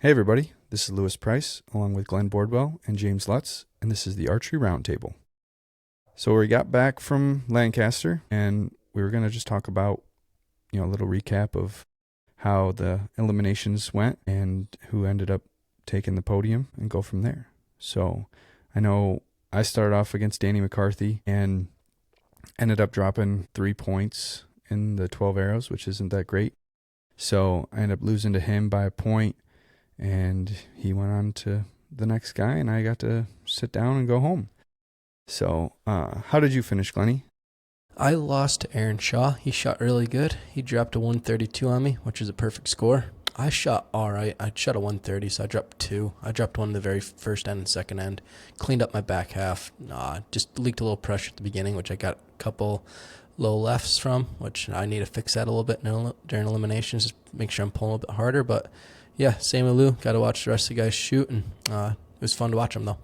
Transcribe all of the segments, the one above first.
Hey everybody, this is Lewis Price along with Glen and James Lutz, and this is the Archery Roundtable. So we got back from Lancaster, and we were going to just talk about, a little recap of how the eliminations went and who ended up taking the podium and go from there. So I know I started off against Danny McCarthy and ended up dropping 3 points in the 12 arrows, which isn't that great. So I ended up losing to him by a point. And he went on to the next guy, and I got to sit down and go home. So, how did you finish, Glenny? I lost to Aaron Shaw. He shot really good. He dropped a 132 on me, which is a perfect score. I shot all right. I shot a 130, so I dropped 2. I dropped one the very first end and second end. Cleaned up my back half. Just leaked a little pressure at the beginning, which I got a couple low lefts from, which I need to fix that a little bit during eliminations. Just make sure I'm pulling a little bit harder, but yeah, same with Lou. Got to watch the rest of the guys shoot, and it was fun to watch them, though.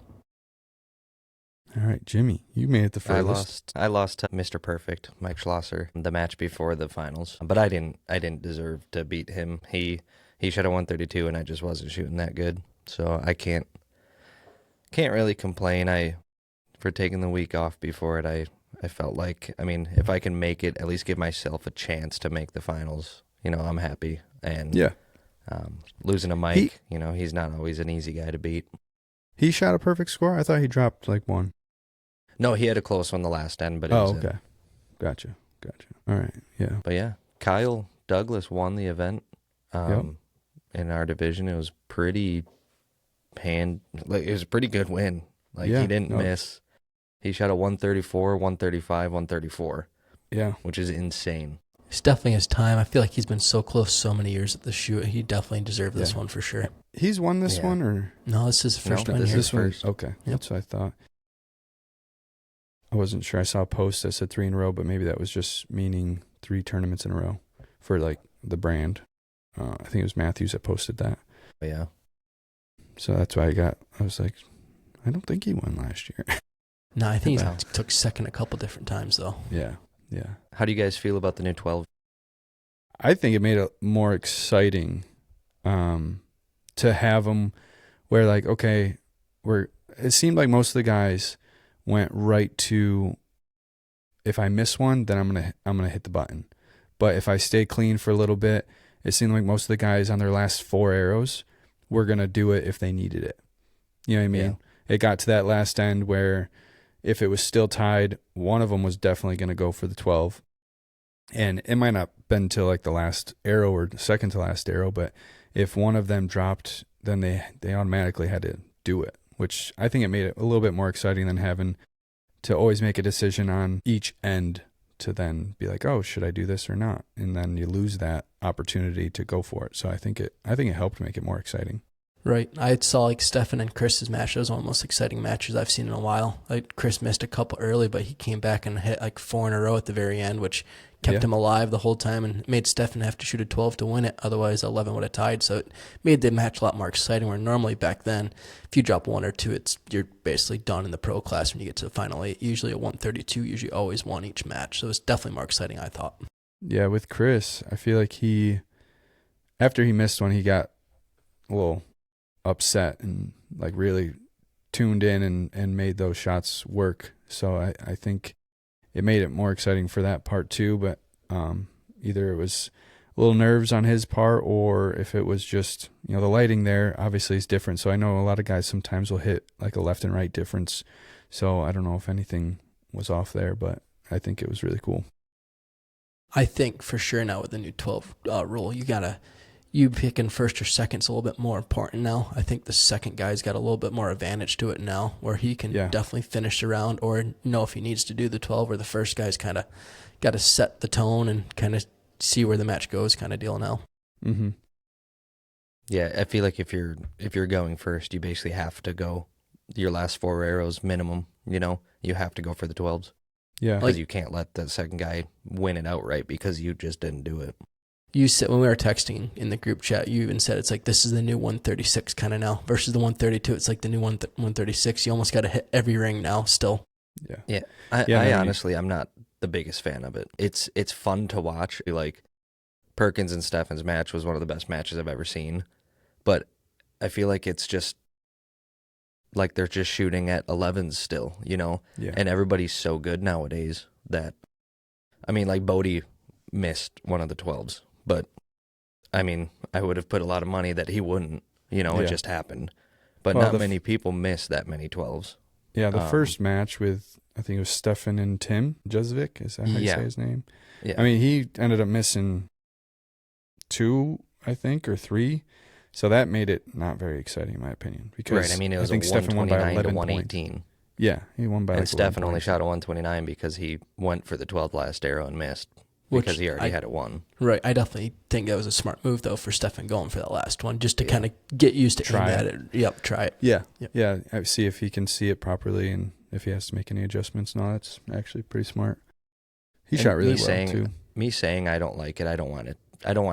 All right, Jimmy, you made it the furthest. I lost to Mr. Perfect, Mike Schlosser, the match before the finals, but I didn't deserve to beat him. He shot a 132, and I just wasn't shooting that good, so I can't really complain. For taking the week off before it, I felt like, if I can make it, at least give myself a chance to make the finals, I'm happy. And yeah. Losing to Mike, he's not always an easy guy to beat. He shot a perfect score? I thought he dropped like 1. No, he had a close one the last end, but okay. Gotcha. All right, yeah. But yeah, Kyle Douglas won the event in our division. It was it was a pretty good win. He didn't miss. He shot a 134, 135, 134. Yeah. Which is insane. It's definitely his time. I feel like he's been so close so many years at the shoot. He definitely deserved this one for sure. He's won this one, or? No, this is his first one. This here. is first. Okay, yep. That's what I thought. I wasn't sure. I saw a post that said 3 in a row, but maybe that was just meaning 3 tournaments in a row for like the brand. I think it was Matthews that posted that. Yeah. So that's why I was like, I don't think he won last year. No, I think he took second a couple different times, though. Yeah. How do you guys feel about the new 12? I think it made it more exciting to have them where, like, okay, it seemed like most of the guys went right to, if I miss one, then I'm gonna hit the button. But if I stay clean for a little bit, it seemed like most of the guys on their last 4 arrows were gonna do it if they needed it. You know what I mean? Yeah. It got to that last end where if it was still tied, one of them was definitely going to go for the 12. And it might not been until like the last arrow or second to last arrow, but if one of them dropped, then they automatically had to do it, which I think it made it a little bit more exciting than having to always make a decision on each end to then be like, oh, should I do this or not? And then you lose that opportunity to go for it. So I think it helped make it more exciting. Right. I saw like Stefan and Chris's match. That was one of the most exciting matches I've seen in a while. Like Chris missed a couple early, but he came back and hit like 4 in a row at the very end, which kept him alive the whole time and made Stefan have to shoot a 12 to win it. Otherwise, 11 would have tied. So it made the match a lot more exciting, where normally back then, if you drop 1 or 2, you're basically done in the pro class when you get to the final 8. Usually a 132, usually always won each match. So it was definitely more exciting, I thought. Yeah, with Chris, I feel like after he missed one, he got a little upset and like really tuned in and made those shots work. So I think it made it more exciting for that part too, but either it was a little nerves on his part, or if it was just, the lighting there obviously is different. So I know a lot of guys sometimes will hit like a left and right difference. So I don't know if anything was off there, but I think it was really cool. I think for sure now with the new 12 rule, you picking first or second's a little bit more important now. I think the second guy's got a little bit more advantage to it now, where he can definitely finish the round, or know if he needs to do the 12, where the first guy's kind of got to set the tone and kind of see where the match goes kind of deal now. Mm-hmm. Yeah, I feel like if you're going first, you basically have to go your last 4 arrows minimum. You have to go for the 12s. Yeah. Because you can't let the second guy win it outright because you just didn't do it. You said when we were texting in the group chat, you even said it's like this is the new 136 kind of now versus the 132. It's like the new 136. You almost got to hit every ring now still. Yeah. I honestly, I'm not the biggest fan of it. It's fun to watch. Like Perkins and Stefan's match was one of the best matches I've ever seen. But I feel like it's just like they're just shooting at 11s still, Yeah. and everybody's so good nowadays that, I mean, like Bodie missed one of the 12s, but I mean, I would have put a lot of money that he wouldn't, Yeah. it just happened. But Well, not many people miss that many 12s. Yeah, the first match with, I think it was Stefan and Tim Jezovic, is that how you say his name? Yeah. I mean, he ended up missing 2, I think, or 3. So that made it not very exciting, in my opinion. Because right, I mean, it was I think a Stefan won by 129 to 11 118. points. Yeah, he won by And like Stefan 11 only points. shot a 129 because he went for the 12th last arrow and missed. Because he already had it won. Right. I definitely think that was a smart move, though, for Stefan going for that last one, just to kind of get used to try aim at it. Yep, try it. Yeah. Yep. Yeah. See if he can see it properly and if he has to make any adjustments. No, that's actually pretty smart. He shot really well, too. Me saying I don't like it, I don't want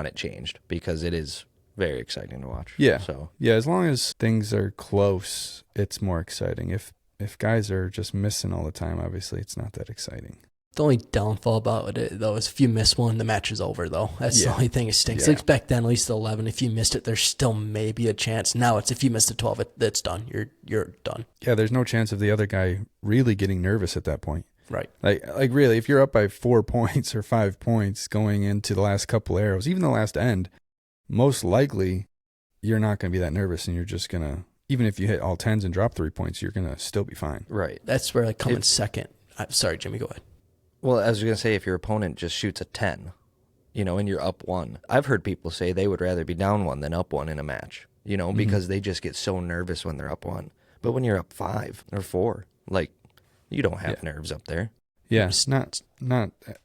it changed because it is very exciting to watch. Yeah. So Yeah, as long as things are close, it's more exciting. If guys are just missing all the time, obviously it's not that exciting. The only downfall about it, though, is if you miss one, the match is over, though. That's the only thing that stinks. Yeah. Like back then, at least the 11, if you missed it, there's still maybe a chance. Now it's if you missed the 12, it's done. You're done. Yeah, there's no chance of the other guy really getting nervous at that point. Right. Like really, if you're up by 4 points or 5 points going into the last couple arrows, even the last end, most likely you're not going to be that nervous and you're just going to, even if you hit all 10s and drop 3 points, you're going to still be fine. right. That's where I come in second. Sorry, Jimmy, go ahead. Well, I was going to say, if your opponent just shoots a 10, and you're up 1, I've heard people say they would rather be down 1 than up 1 in a match, because they just get so nervous when they're up 1. But when you're up 5 or 4, like, you don't have nerves up there. Yeah,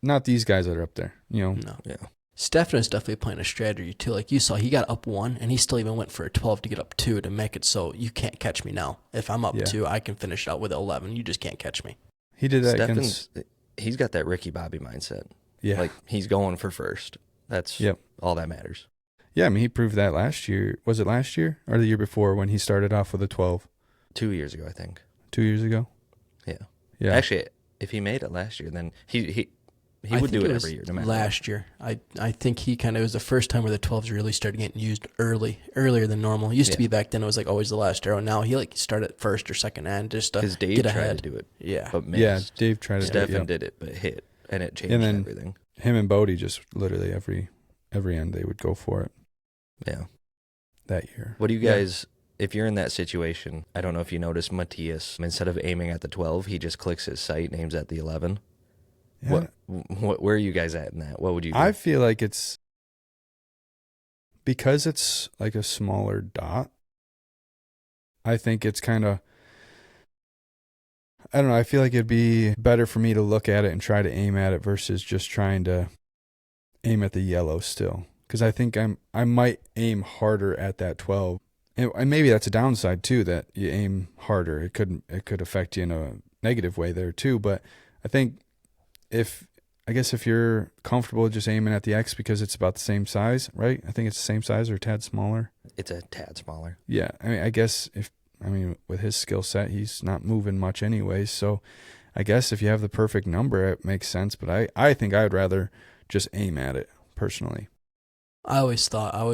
not these guys that are up there, No. Yeah. Stefan is definitely playing a strategy, too. Like you saw, he got up 1, and he still even went for a 12 to get up 2 to make it so you can't catch me now. If I'm up 2, I can finish it out with 11. You just can't catch me. He did that Stefan's, he's got that Ricky Bobby mindset. Yeah. Like, he's going for first. That's all that matters. Yeah, I mean, he proved that last year. Was it last year or the year before when he started off with a 12? 2 years ago, I think. 2 years ago? Yeah. Yeah. Actually, if he made it last year, then he would do it every year, no matter last year. I think he kind of was the first time where the 12s really started getting used earlier than normal. It used to be back then it was like always the last arrow. Now he started at first or second end just to Dave get tried ahead. to do it. Yeah. But missed. Yeah, Dave tried to do it. Stefan did it, but hit, and it changed And then everything. Him and Bodie just literally every end they would go for it. Yeah. That year. What do you guys, if you're in that situation, I don't know if you noticed Matthias, instead of aiming at the 12, he just clicks his sight and aims at the 11. Yeah. Where are you guys at in that? What would you do? I feel like it's because it's like a smaller dot. I think it's kind of, I don't know. I feel like it'd be better for me to look at it and try to aim at it versus just trying to aim at the yellow still. Because I think I might aim harder at that 12. And maybe that's a downside too, that you aim harder. It could affect you in a negative way there too. But I think if you're comfortable just aiming at the X because it's about the same size, right? I think it's the same size or a tad smaller. It's a tad smaller. Yeah. I mean, I guess with his skill set, he's not moving much anyways. So I guess if you have the perfect number, it makes sense. But I think I would rather just aim at it personally. I was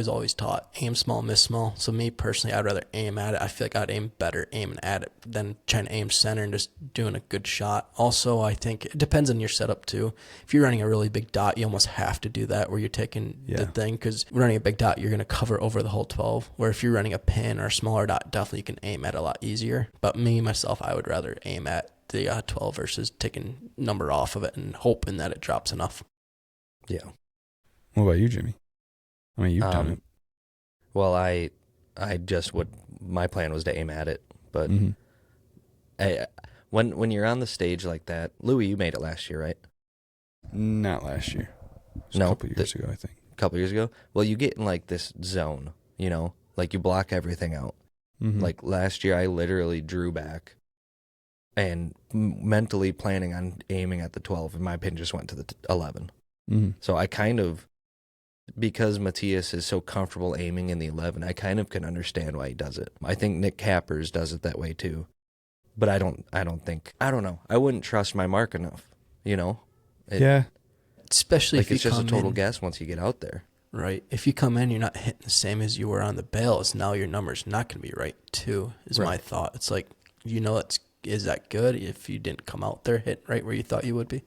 always taught aim small, miss small. So me personally, I'd rather aim at it. I feel like I'd aim better aiming at it than trying to aim center and just doing a good shot. Also, I think it depends on your setup too. If you're running a really big dot, you almost have to do that where you're taking the thing, because running a big dot, you're going to cover over the whole 12. Where if you're running a pin or a smaller dot, definitely you can aim at it a lot easier. But myself, I would rather aim at the 12 versus taking number off of it and hoping that it drops enough. Yeah. What about you, Jimmy? I mean, you've done it. Well, I just my plan was to aim at it, but when you're on the stage like that, Louis, you made it last year, right? Not last year. It was No, a couple years ago, I think. A couple years ago? Well, you get in like this zone, like you block everything out. Mm-hmm. Like last year, I literally drew back and mentally planning on aiming at the 12, and my pin just went to the 11. Mm-hmm. So I kind of, because Matthias is so comfortable aiming in the 11, I kind of can understand why he does it. I think Nick Cappers does it that way too. But I don't know. I wouldn't trust my mark enough, Yeah. Especially like if you it's just a come total in, guess once you get out there. Right. If you come in, you're not hitting the same as you were on the bales. Now your number's not going to be right too. Is Right. my thought. It's like is that good if you didn't come out there hitting right where you thought you would be?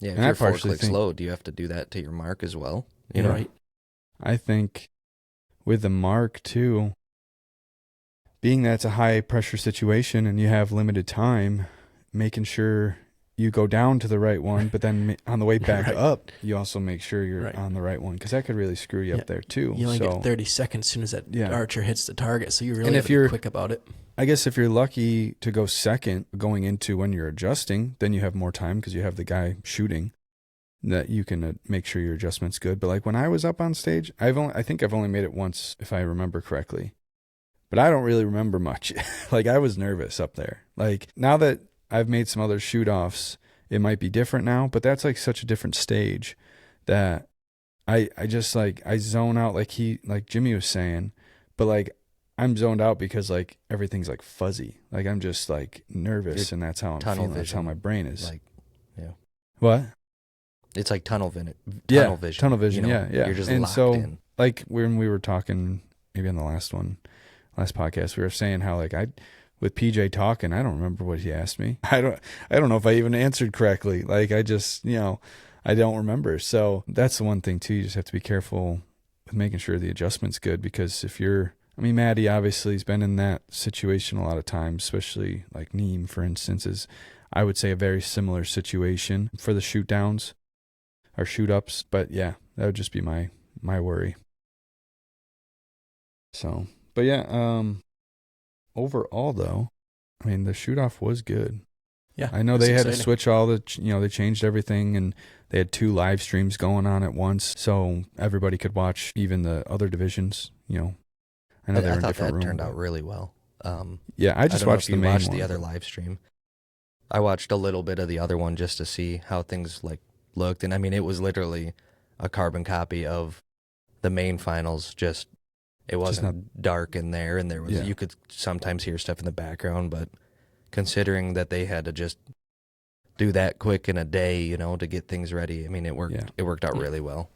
Yeah, if And I you're 4 partially clicks think- low, do you have to do that to your mark as well? You know, right. I think with the mark too, being that it's a high pressure situation and you have limited time, making sure you go down to the right one, but then on the way back Right. up, you also make sure you're Right. on the right one, because that could really screw you Yeah. up there too. You only So get 30 seconds as soon as that Yeah. archer hits the target, so you really And have if to you're- be quick about it. I guess if you're lucky to go second going into when you're adjusting, then you have more time because you have the guy shooting that you can make sure your adjustment's good. But like when I was up on stage, I think I've only made it once if I remember correctly. But I don't really remember much. Like I was nervous up there. Like now that I've made some other shoot-offs, it might be different now, but that's like such a different stage that I just like I zone out like Jimmy was saying, but like I'm zoned out because like everything's like fuzzy. Like I'm just like nervous, You're and that's how I'm tunnel feeling. That's how vision, my brain is. Like, yeah, What? it's like tunnel vision. Tunnel vision. You know, Yeah. You're just And locked so, in. like when we were talking, maybe on the last podcast, we were saying how like with PJ talking, I don't remember what he asked me. I don't know if I even answered correctly. Like I just, I don't remember. So that's the one thing too. You just have to be careful with making sure the adjustment's good, because Maddie obviously has been in that situation a lot of times, especially like Neem, for instance, is I would say a very similar situation for the shoot downs or shoot ups. But yeah, that would just be my worry. So, but yeah, overall though, I mean, the shoot off was good. Yeah. I know it's they had to exciting. switch all the, they changed everything, and they had 2 live streams going on at once, so everybody could watch, even the other divisions, I know they were in thought different that rooms. turned out really well. Yeah, I just don't know watched if the you main watched one. the other live stream. I watched a little bit of the other one just to see how things like looked, and I mean, it was literally a carbon copy of the main finals. Just it wasn't dark in there, and there was you could sometimes hear stuff in the background, but considering that they had to just do that quick in a day, to get things ready, I mean, it worked. Yeah. It worked out really well.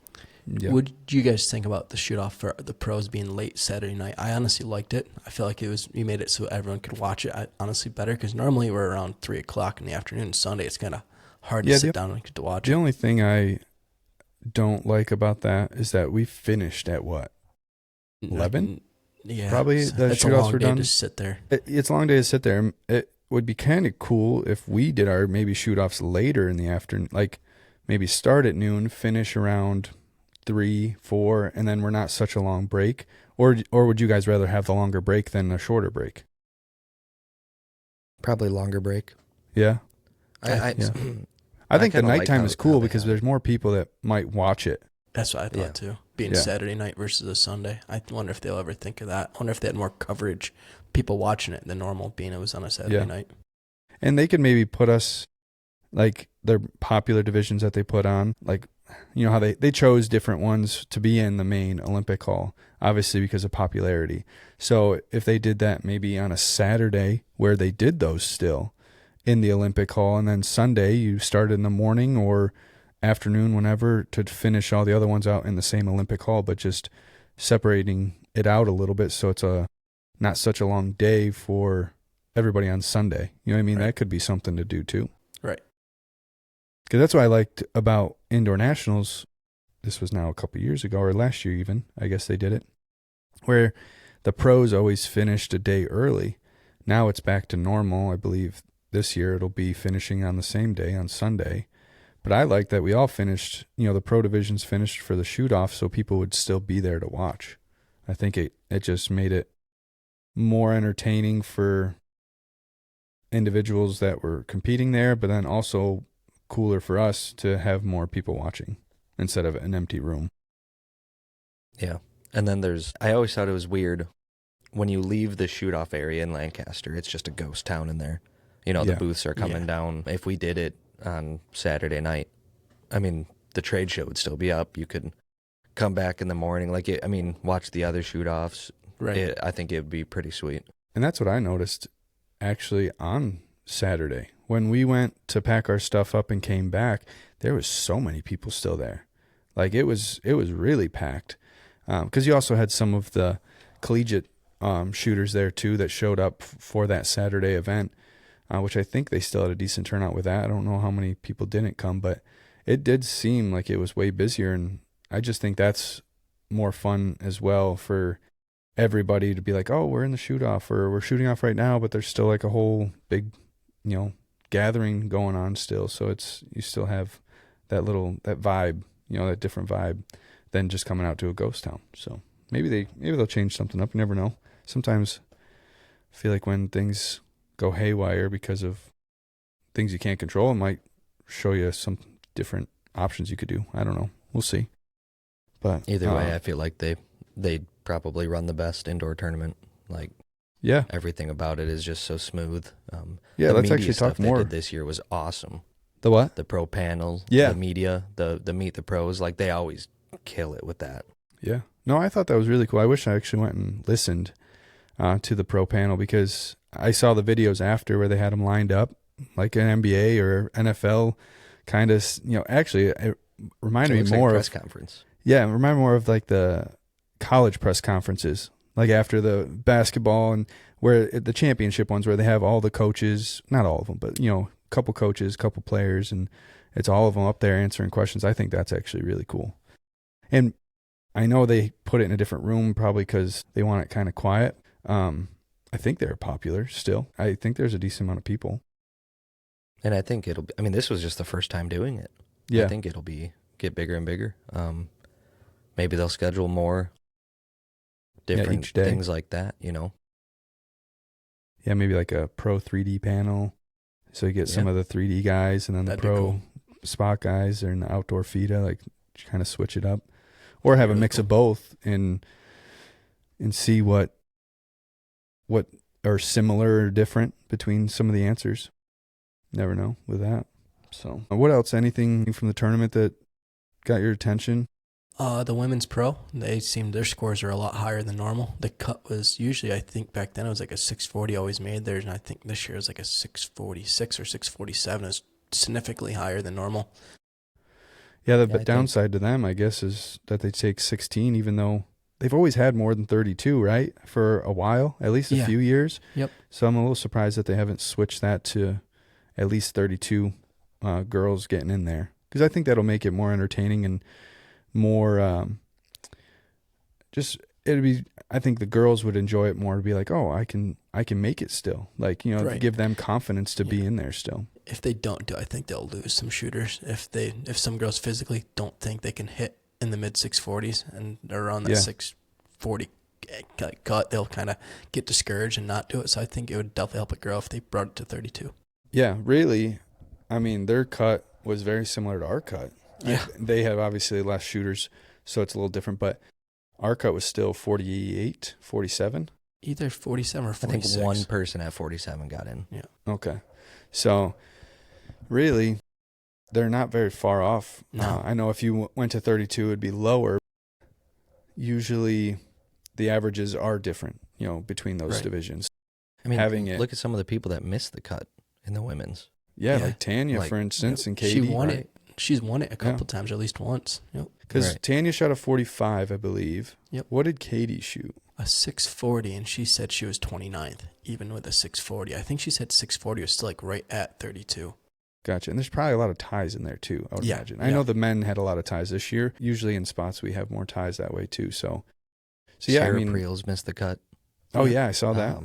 Yeah. What did you guys think about the shoot off for the pros being late Saturday night? I honestly liked it. I feel like you made it so everyone could watch it. Honestly better, because normally we're around 3:00 in the afternoon. Sunday it's kind of hard to sit down and get to watch The it. only thing I don't like about that is that we finished at what? 11? Yeah, Probably the it's a shootouts long were day done. to sit there. It's a long day to sit there. It would be kind of cool if we did our maybe shoot-offs later in the afternoon, like maybe start at noon, finish around 3, 4, and then we're not such a long break. Or would you guys rather have the longer break than a shorter break? Probably longer break. Yeah. I I think the kinda like nighttime how- is how cool they because have it. there's more people that might watch it. That's what I thought Yeah. too. Being Yeah. Saturday night versus a Sunday. I wonder if they'll ever think of that. I wonder if they had more coverage, people watching it than normal, being it was on a Saturday Yeah. night. And they could maybe put us, like, their popular divisions that they put on, like, how they chose different ones to be in the main Olympic hall, obviously because of popularity. So if they did that maybe on a Saturday where they did those still in the Olympic hall, and then Sunday you started in the morning or afternoon, whenever, to finish all the other ones out in the same Olympic hall, but just separating it out a little bit so it's not such a long day for everybody on Sunday. You know what I mean? Right. That could be something to do too. Right. Because that's what I liked about indoor nationals. This was now a couple years ago, or last year even, I guess they did it, where the pros always finished a day early. Now it's back to normal. I believe this year it'll be finishing on the same day, on Sunday. But I like that we all finished, the pro divisions finished for the shoot-off, so people would still be there to watch. I think it just made it more entertaining for individuals that were competing there, but then also cooler for us to have more people watching instead of an empty room. Yeah. And then I always thought it was weird when you leave the shoot-off area in Lancaster, it's just a ghost town in there. The booths are coming down. If we did it on Saturday night, I mean, the trade show would still be up. You could come back in the morning, watch the other shoot-offs. Right. I think it would be pretty sweet. And that's what I noticed actually on Saturday. When we went to pack our stuff up and came back, there was so many people still there. Like it was really packed. Because you also had some of the collegiate shooters there too that showed up for that Saturday event, which I think they still had a decent turnout with that. I don't know how many people didn't come, but it did seem like it was way busier, and I just think that's more fun as well for everybody to be like, oh, we're in the shoot off, or we're shooting off right now, but there's still like a whole big, gathering going on still. So you still have that vibe, that different vibe than just coming out to a ghost town. So maybe they'll change something up. You never know. Sometimes I feel like when things go haywire because of things you can't control, it might show you some different options you could do. I don't know. We'll see. But either way, I feel like they'd probably run the best indoor tournament. Like, yeah, everything about it is just so smooth. Yeah, let's actually stuff talk more. They did this year was awesome. The what? The pro panel, yeah, the media, the meet the pros. Like, they always kill it with that. Yeah. No, I thought that was really cool. I wish I actually went and listened to the pro panel, because I saw the videos after where they had them lined up like an NBA or NFL kind of, actually it reminded me more like a of press conference. Yeah, it reminded me more of like the college press conferences, like after the basketball and where the championship ones where they have all the coaches, not all of them, but a couple coaches, couple players, and it's all of them up there answering questions. I think that's actually really cool. And I know they put it in a different room probably because they want it kind of quiet. I think they're popular still. I think there's a decent amount of people. And I think this was just the first time doing it. Yeah. I think it'll get bigger and bigger. Maybe they'll schedule more different each day. Things like that, Yeah, maybe like a pro 3D panel. So you get some of the 3D guys, and then the pro spot guys are in the outdoor FIDA, like kind of switch it up. Or have a mix of both and see what are similar or different between some of the answers. Never know with that. So what else? Anything from the tournament that got your attention? The women's pro, their scores are a lot higher than normal. The cut was usually, I think back then it was like a 640 always made theirs, and I think this year it was like a 646 or 647. It's significantly higher than normal. Yeah, the downside to them, I guess, is that they take 16, even though they've always had more than 32, right? For a while, at least a few years. Yep. So I'm a little surprised that they haven't switched that to at least 32 girls getting in there, because I think that'll make it more entertaining and more I think the girls would enjoy it more to be like, oh, I can make it still, like, give them confidence to be in there still. If they don't do, I think they'll lose some shooters. If some girls physically don't think they can hit in the mid 640s and they're around that 640 cut, they'll kind of get discouraged and not do it. So I think it would definitely help a girl if they brought it to 32. Yeah, really. I mean, their cut was very similar to our cut. Yeah. They have obviously less shooters, so it's a little different, but our cut was still 48, 47. Either 47 or 46. I think one person at 47 got in. Yeah. Okay. So really, they're not very far off. No. I know if you went to 32, it would be lower. Usually the averages are different, between those divisions. I mean, look at some of the people that missed the cut in the women's. Yeah, like Tanya, for instance, and Katie. She won it. She's won it a couple times, at least once. Yep. Because Tanya shot a 45, I believe. Yep. What did Katie shoot? A 640, and she said she was 29th, even with a 640. I think she said 640 was still like right at 32. Gotcha. And there's probably a lot of ties in there too, I would imagine. I know the men had a lot of ties this year. Usually in spots we have more ties that way too. So yeah, Sarah Preels missed the cut. Oh yeah, I saw that.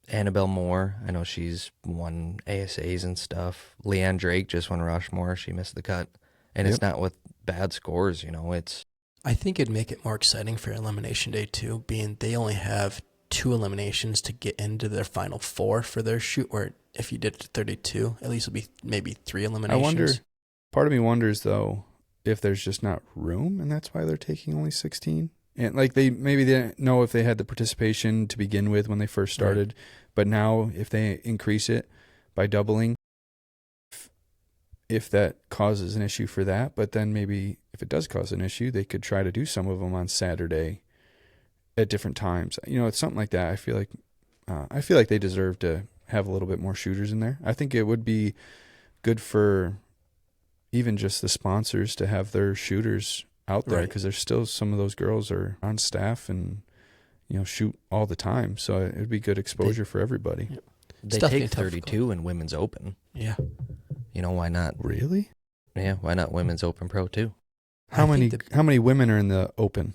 Annabelle Moore, I know she's won ASAs and stuff. Leanne Drake just won Rushmore. She missed the cut. And it's not with bad scores, it's... I think it'd make it more exciting for Elimination Day too, being they only have 2 eliminations to get into their final 4 for their shoot, where if you did it to 32, at least it'll be maybe 3 eliminations. Part of me wonders though, if there's just not room, and that's why they're taking only 16. And like they didn't know if they had the participation to begin with when they first started, but now if they increase it by doubling, if that causes an issue for that, but then maybe if it does cause an issue, they could try to do some of them on Saturday at different times. It's something like that. I feel like they deserve to have a little bit more shooters in there. I think it would be good for even just the sponsors to have their shooters out there, Right. because there's still some of those girls are on staff and shoot all the time. So it'd be good exposure for everybody. Yeah. They Stuff take getting tough. 32 in women's open. Yeah. Why not? Really? Yeah, why not women's open pro too? How I think many women are in the open?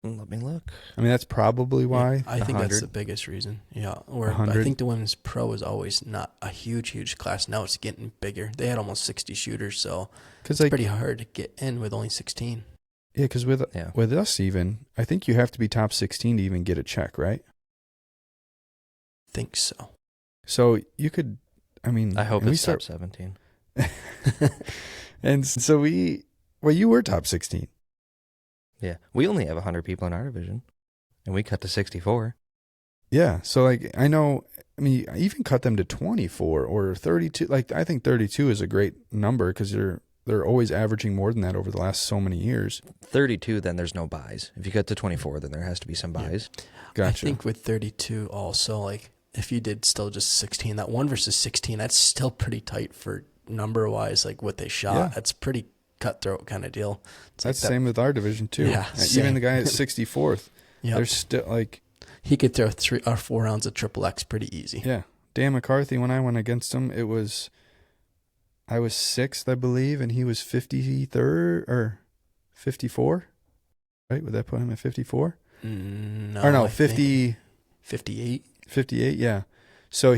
Let me look. I mean, that's probably why. I think that's 100. the biggest reason. Yeah. Or I 100. think the women's pro is always not a huge class. Now it's getting bigger. They had almost 60 shooters, so Because it's pretty hard to get in with only 16. yeah, because with us even, I think you have to be top 16 to even get a check, right? Think so. So you could, I mean, I hope and it's top 17. And so you were top 16. Yeah, we only have 100 people in our division, and we cut to 64. Yeah. So I mean, I even cut them to 24 or 32. I think 32 is a great number because they're always averaging more than that over the last so many years. 32, then there's no buys. If you cut to 24, then there has to be some buys. Gotcha. I think with 32 also, if you did still just 16, that 1 versus 16, that's still pretty tight for number-wise, what they shot. Yeah. That's pretty cutthroat kind of deal. That's the same with our division too. Yeah, Even same. the guy at 64th, Yep. they're still He could throw 3 or 4 rounds of triple X pretty easy. yeah. Dan McCarthy, when I went against him, I was 6th, I believe, and he was 53rd or 54. Right? Would that put him at 54? No. Or no, I think 50. 58. 58, yeah. So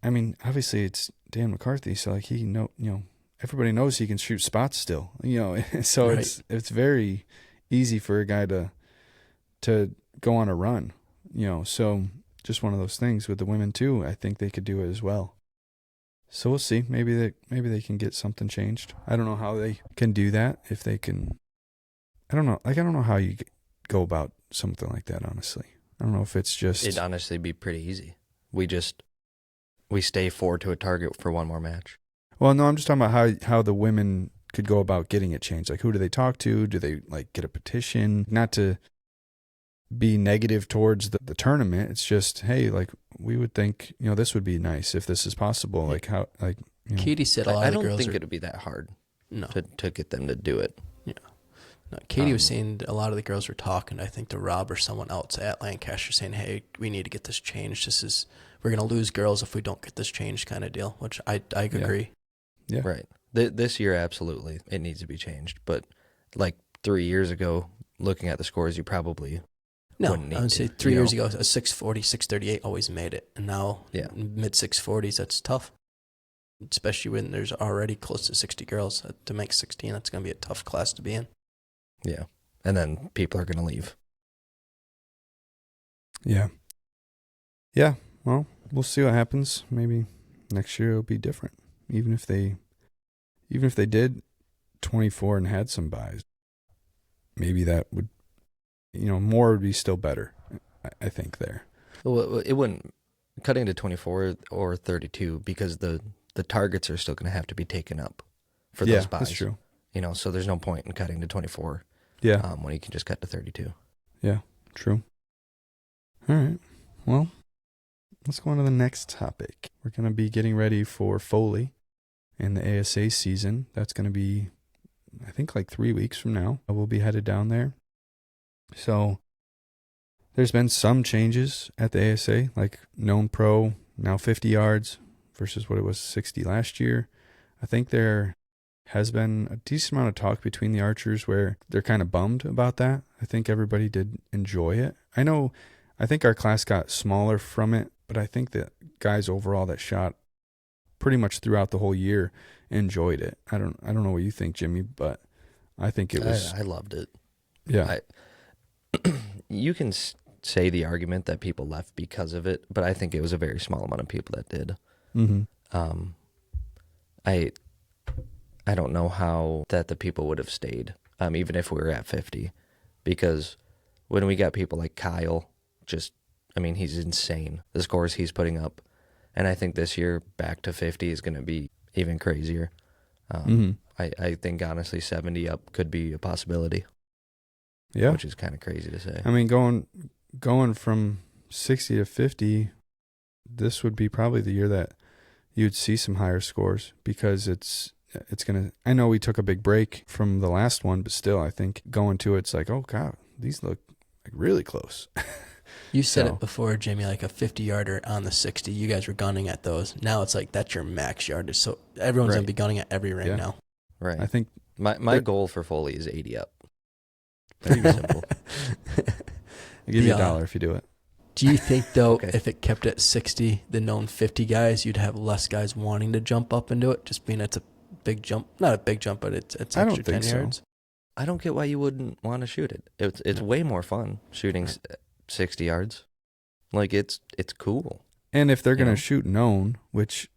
I mean, obviously it's Dan McCarthy, so everybody knows he can shoot spots still, so Right. it's very easy for a guy to go on a run, so just one of those things with the women too. I think they could do it as well. So we'll see. Maybe they can get something changed. I don't know how they can do that. If they can, I don't know. I don't know how you go about something like that, honestly. I don't know if it's just... It'd honestly be pretty easy. We stay 4 to a target for one more match. Well, no, I'm just talking about how the women could go about getting it changed. Who do they talk to? Do they get a petition? Not to be negative towards the tournament. It's just, hey, we would think, this would be nice if this is possible. Katie said a lot I of the don't girls think are... it would be that hard No. to get them to do it. No, Katie was saying a lot of the girls were talking, I think, to Rob or someone else at Lancaster saying, hey, we need to get this changed. We're going to lose girls if we don't get this changed kind of deal, which I agree. Yeah. Right. This year, absolutely, it needs to be changed. But 3 years ago, looking at the scores, you probably No, wouldn't need I would say to, 3 years ago, a 640, 638 always made it. And now, Yeah. mid 640s, that's tough. Especially when there's already close to 60 girls. To make 16, that's going to be a tough class to be in. Yeah. And then people are going to leave. Yeah. Yeah. Well, we'll see what happens. Maybe next year it'll be different. Even if they did 24 and had some buys, maybe that would, more would be still better. I think there. Well, it wouldn't cutting to 24 or 32 because the targets are still going to have to be taken up for those buys. That's true. So there's no point in cutting to 24. Yeah. When you can just cut to 32. Yeah. True. All right. Well, let's go on to the next topic. We're going to be getting ready for Foley and the ASA season. That's going to be, I think, 3 weeks from now. We'll be headed down there. So there's been some changes at the ASA, known pro, now 50 yards versus what it was 60 last year. I think there has been a decent amount of talk between the archers where they're kind of bummed about that. I think everybody did enjoy it. I think our class got smaller from it, but I think that guys overall that shot pretty much throughout the whole year enjoyed it. I don't know what you think, Jimmy, but I think it was... I loved it. Yeah. You can say the argument that people left because of it, but I think it was a very small amount of people that did. Mm-hmm. I don't know how that the people would have stayed, even if we were at 50, because when we got people like Kyle, he's insane. The scores he's putting up, and I think this year back to 50 is going to be even crazier. I think honestly 70 up could be a possibility. Yeah, which is kind of crazy to say. I mean, going from 60 to 50, this would be probably the year that you'd see some higher scores because it's going to, I know we took a big break from the last one, but still, I think going to it's like, oh, God, these look like really close. You said So- it before, Jamie, like a 50-yarder on the 60. You guys were gunning at those. Now it's like that's your max yardage. So everyone's Right. going to be gunning at every ring Yeah. now. Right. I think My goal for Foley is 80 up. Very simple. I'll give you Yeah. $1 if you do it. Do you think, though, Okay. if it kept at 60, the known 50 guys, you'd have less guys wanting to jump up and do it? Just being it's a big jump. Not a big jump, but it's I extra don't 10 think so. yards. I don't get why you wouldn't want to shoot it. It's way more fun shooting 60 yards. Like, it's cool. And if they're going know? to shoot known, which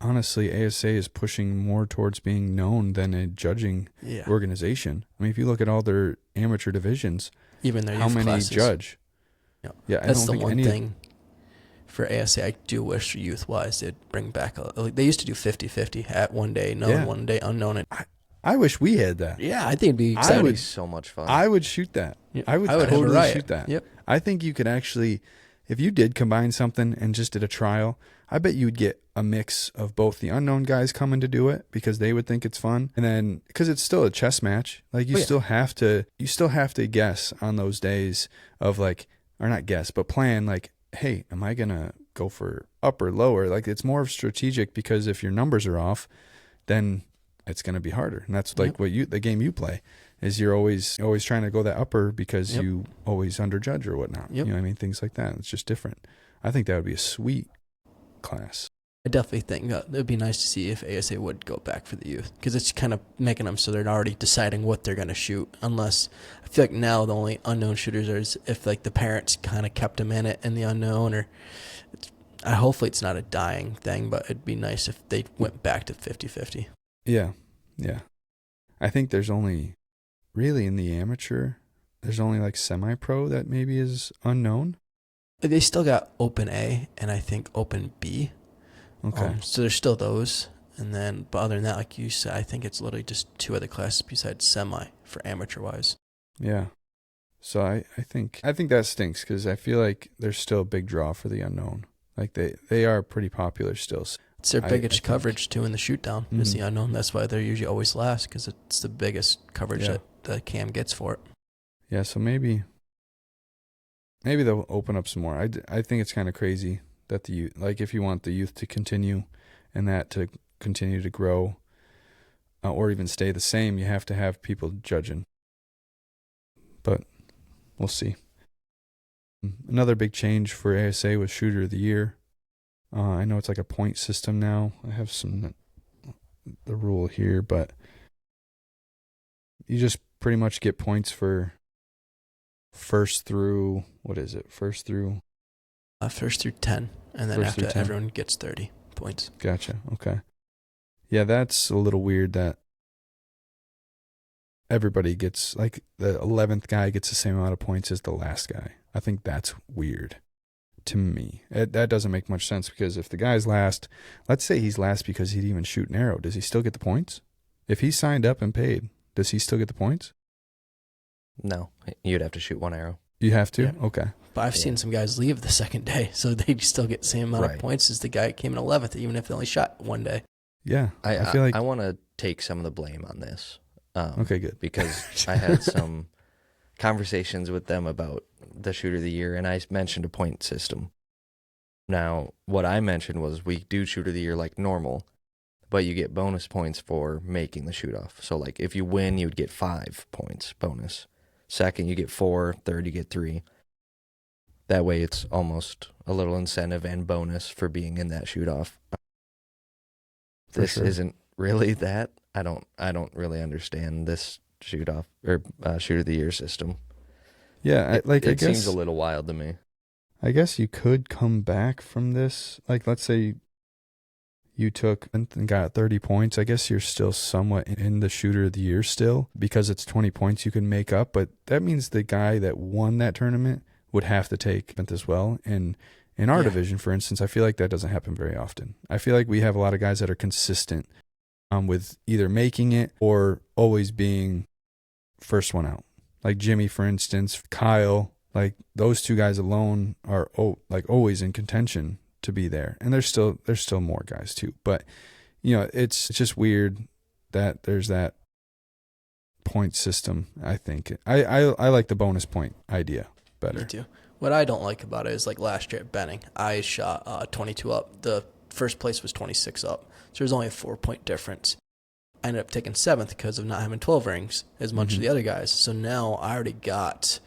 honestly ASA is pushing more towards being known than a judging Yeah. organization. I mean, if you look at all their amateur divisions, Even their how youth many classes. judge? Yeah. Yeah, I That's don't the think one any thing for ASA I do wish youth-wise they'd bring back. Like they used to do 50-50 at one day known, Yeah. one day unknown. And I wish we had that. yeah, I think it'd be I exciting. That'd would- be so much fun. I would shoot that. Yeah, I would have a totally riot. shoot that. Yep. I think you could actually, if you did combine something and just did a trial, I bet you would get a mix of both the unknown guys coming to do it because they would think it's fun, and then because it's still a chess match, like you Oh, yeah. still have to guess on those days of like, or not guess, but plan like, hey, am I gonna go for up or lower? Like it's more strategic because if your numbers are off, then it's gonna be harder, and that's like Yep. the game you play. Is you're always trying to go that upper because Yep. you always underjudge or whatnot. Yep. You know what I mean? Things like that. It's just different. I think that would be a sweet class. I definitely think it'd be nice to see if ASA would go back for the youth because it's kind of making them so they're already deciding what they're going to shoot. Unless I feel like now the only unknown shooters are if like the parents kind of kept them in it in the unknown, or hopefully it's not a dying thing, but it'd be nice if they went back to 50-50. Yeah. Yeah. I think there's only really in the amateur, there's only like semi-pro that maybe is unknown. They still got Open A and I think Open B. Okay. So there's still those. And then, but other than that, like you said, I think it's literally just two other classes besides semi for amateur wise. Yeah. So I think that stinks because I feel like there's still a big draw for the unknown. Like they are pretty popular still. It's their I biggest think- coverage too in the shoot down is Mhm. the unknown. That's why they're usually always last because it's the biggest coverage Yeah. that the cam gets for it. Yeah, so maybe they'll open up some more. I think it's kind of crazy that the youth, like if you want the youth to continue and that to continue to grow or even stay the same, you have to have people judging. But we'll see. Another big change for ASA was Shooter of the Year. I know it's like a point system now. I have the rule here, but you just pretty much get points for first through, what is it? First through, First through 10, and then First after through that, 10. everyone gets 30 points. gotcha. Okay. Yeah, that's a little weird that everybody gets, like the 11th guy gets the same amount of points as the last guy. I think that's weird to me. That doesn't make much sense because if the guy's last, let's say he's last because he didn't even shoot an arrow, does he still get the points? If he signed up and paid, does he still get the points? No, you'd have to shoot one arrow. You have to? Yeah. Okay. But I've seen some guys leave the second day, so they still get the same amount of Right. points as the guy that came in 11th, even if they only shot one day. Yeah. I feel like, I want to take some of the blame on this. okay, good. Because I had some conversations with them about the Shooter of the Year, and I mentioned a point system. Now, what I mentioned was we do Shooter of the Year like normal, but you get bonus points for making the shoot-off. So, like, if you win, you would get 5 points bonus. Second, you get 4. Third, you get 3. That way, it's almost a little incentive and bonus for being in that shoot-off. For This sure. isn't really that. I don't really understand this shoot-off or Shooter of the Year system. Yeah, It I guess seems a little wild to me. I guess you could come back from this. Like, let's say you took and got 30 points. I guess you're still somewhat in the Shooter of the Year still because it's 20 points you can make up. But that means the guy that won that tournament would have to take it as well. And in our Yeah. division, for instance, I feel like that doesn't happen very often. I feel like we have a lot of guys that are consistent with either making it or always being first one out. Like Jimmy, for instance, Kyle. Like those two guys alone are like always in contention to be there. And there's still more guys too. But it's just weird that there's that point system. I think I like the bonus point idea better. Me too. What I don't like about it is like last year at Benning, I shot 22 up. The first place was 26 up. So there's only a 4-point difference. I ended up taking 7th because of not having 12 rings as much as the other guys. So now I already got,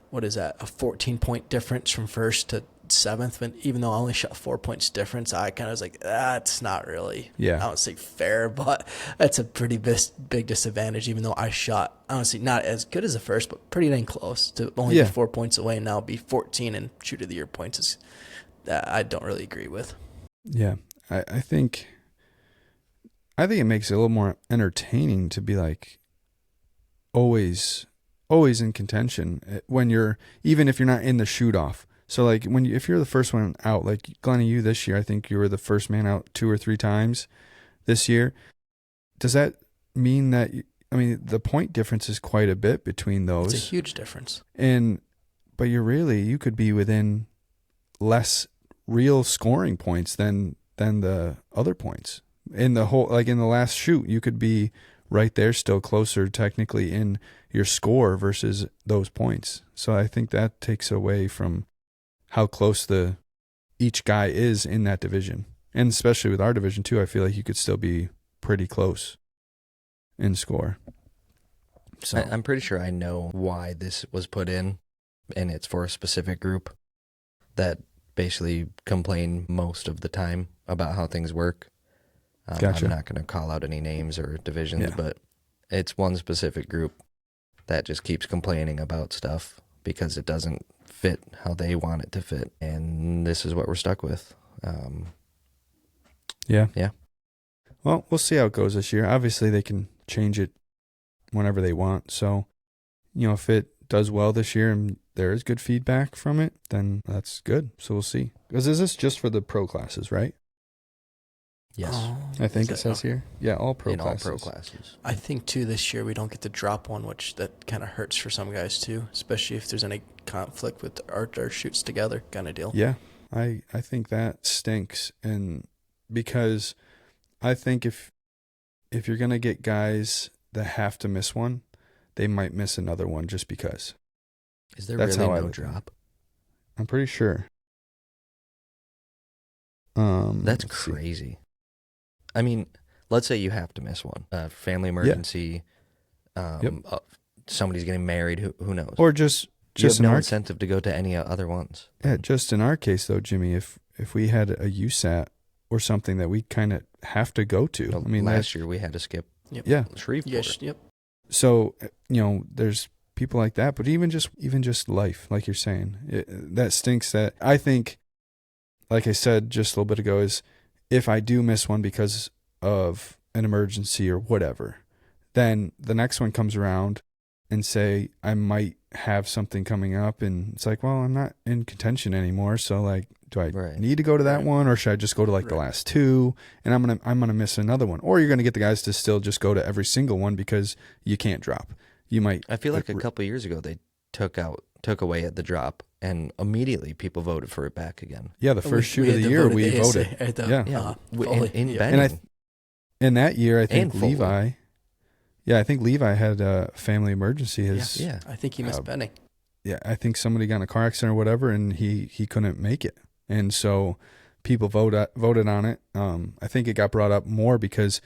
what is that, a 14-point difference from 1st to 7th. But even though I only shot 4 points difference, I kind of was like, that's not really, I don't say fair, but that's a pretty big disadvantage, even though I shot, honestly, not as good as the first, but pretty dang close to only be 4 points away and now be 14 and shoot of the year points is that I don't really agree with. Yeah, I think it makes it a little more entertaining to be like always in contention when even if you're not in the shoot off. So like if you're the first one out, like Glenn, you this year, I think you were the first man out 2 or 3 times this year. Does that mean that the point difference is quite a bit between those? It's a huge difference. But you could be within less real scoring points than the other points. In the whole, like in the last shoot, you could be right there, still closer technically in your score versus those points. So I think that takes away from how close each guy is in that division, and especially with our division too. I feel like you could still be pretty close in score. So I'm pretty sure I know why this was put in, and it's for a specific group that basically complain most of the time about how things work. Gotcha. I'm not going to call out any names or divisions, but it's one specific group that just keeps complaining about stuff because it doesn't fit how they want it to fit. And this is what we're stuck with. Yeah. Yeah. Well, we'll see how it goes this year. Obviously, they can change it whenever they want. So, if it does well this year and there is good feedback from it, then that's good. So we'll see. Because is this just for the pro classes, right? Yes. I think it says here. Yeah, all pro classes. All pro classes. I think, too, this year we don't get to drop one, which that kind of hurts for some guys, too, especially if there's any conflict with our shoots together kind of deal. Yeah, I think that stinks. And because I think if you're going to get guys that have to miss one, they might miss another one just because. Is there That's really how I no look at it. drop? I'm pretty sure. That's let's see. crazy. I mean, let's say you have to miss one. Family emergency. Somebody's getting married. Who knows? Or just you have in no our incentive to go to any other ones. Yeah, just in our case though, Jimmy, if we had a USAT or something that we kind of have to go to. No, I mean, last year we had to skip. Yep. Yeah. Shreveport. Yes, yep. So there's people like that, but even just life, like you're saying, that stinks. That I think, like I said just a little bit ago, is if I do miss one because of an emergency or whatever, then the next one comes around and say I might have something coming up, and it's like, well, I'm not in contention anymore, so like, do I need to go to that one, or should I just go to like the last 2, and I'm gonna miss another one? Or you're gonna get the guys to still just go to every single one because you can't drop. You might. I feel like a couple of years ago they took away at the drop, and immediately people voted for it back again. Yeah, the first shoot of the year we voted. In Benning. And in that year, I think And Foley. Levi. Yeah, I think Levi had a family emergency. I think he missed Benning. Yeah, I think somebody got in a car accident or whatever, and he couldn't make it, and so people voted on it. I think it got brought up more because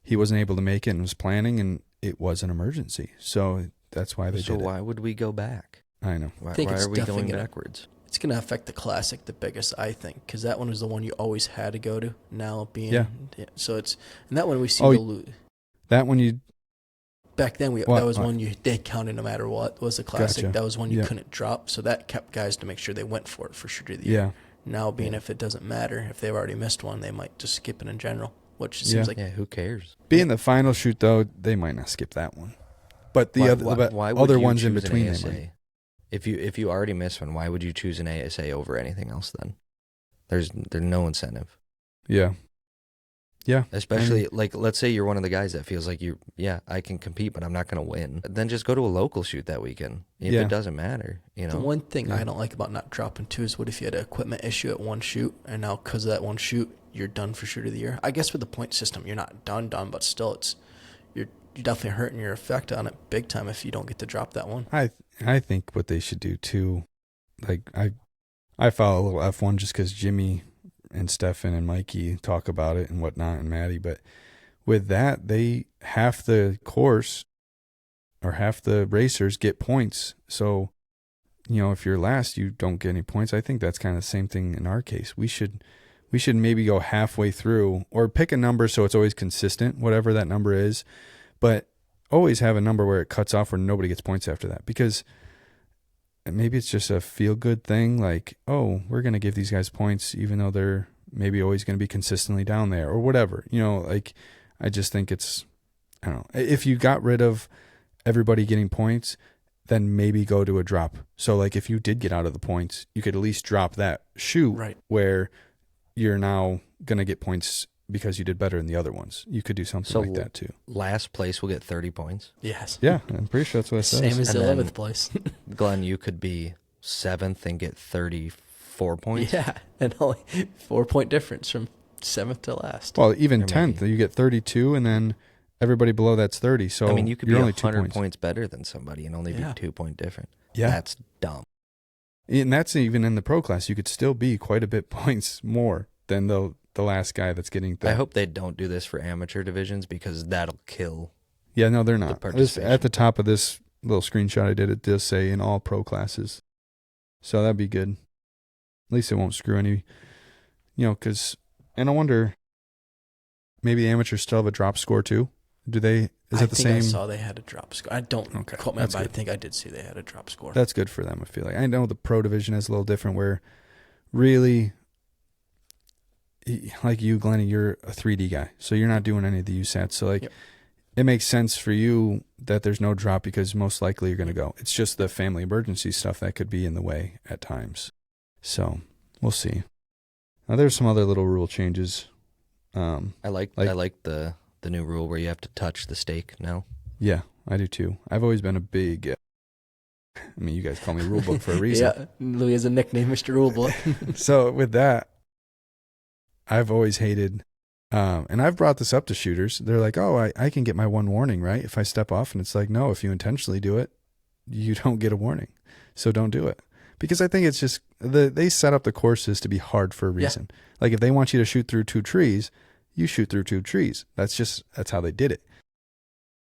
he wasn't able to make it and was planning, and it was an emergency. So that's why they did it. So why would we go back? I know. Why think it's are we going definitely backwards? It's going to affect the Classic the biggest, I think, because that one was the one you always had to go to. Now being so it's and that one we seem to lose. That one you. Back then, that was one they counted no matter what was the Classic. Gotcha. That was one you couldn't drop, so that kept guys to make sure they went for it for sure of the year. Now, being if it doesn't matter, if they've already missed one, they might just skip it in general, which seems like who cares? Being the final shoot though, they might not skip that one, but the other ones in between they might. If you already missed one, why would you choose an ASA over anything else then? There's no incentive. Yeah. Yeah. Especially, like, let's say you're one of the guys that feels like I can compete, but I'm not going to win. Then just go to a local shoot that weekend. If Yeah. it doesn't matter, you The know. one thing I don't like about not dropping too is what if you had an equipment issue at one shoot, and now because of that one shoot, you're done for shoot of the year. I guess with the point system, you're not done, but still, you're definitely hurting your effect on it big time if you don't get to drop that one. I think what they should do too, like I follow a little F1 just because Jimmy and Stefan and Mikey talk about it and whatnot, and Maddie. But with that, they half the course or half the racers get points. So, if you're last, you don't get any points. I think that's kind of the same thing in our case. We should maybe go halfway through or pick a number so it's always consistent, whatever that number is. But always have a number where it cuts off where nobody gets points after that, because maybe it's just a feel-good thing, like, oh, we're going to give these guys points even though they're maybe always going to be consistently down there or whatever. Like, I just think it's, I don't know. If you got rid of everybody getting points, then maybe go to a drop. So, like, if you did get out of the points, you could at least drop that shoot Right. where you're now going to get points because you did better in the other ones. You could do something like that too. Last place will get 30 points. Yes. Yeah, I'm pretty sure that's what it says. Same as the And then- 11th place. Glenn, you could be 7th and get 34 points. Yeah, and only 4-point difference from 7th to last. Well, even Or 10th, maybe- you get 32, and then everybody below that's 30. So I mean, you could you're be only 2 100 points. points better than somebody and only be Yeah. 2-point different. Yeah, That's dumb. and that's even in the pro class. You could still be quite a bit points more than the last guy that's getting that. I hope they don't do this for amateur divisions because that'll kill. Yeah, no, they're not. participation. At the top of this little screenshot I did, it does say in all pro classes. So that'd be good. At least it won't screw any, because, and I wonder, maybe the amateurs still have a drop score too? Do they, is it the same? I saw they had a drop score. I don't Okay, quote me, that's but I good. think I did see they had a drop score. That's good for them, I feel like. I know the pro division is a little different where really, like you, Glenn, you're a 3D guy. So you're not doing any of the USATs. So, like, Yep. It makes sense for you that there's no drop because most likely you're going to go. It's just the family emergency stuff that could be in the way at times. So we'll see. Now, there's some other little rule changes. I like the new rule where you have to touch the stake now. Yeah, I do too. I've always been a big, I mean, you guys call me rule book for a reason. Yeah, Louis has a nickname, Mr. Rulebook. So with that, I've always hated, and I've brought this up to shooters. They're like, oh, I can get my one warning, right? If I step off. And it's like, no, if you intentionally do it, you don't get a warning. So don't do it. Because I think it's just, they set up the courses to be hard for a reason. Like if they want you to shoot through 2 trees, you shoot through 2 trees. That's how they did it.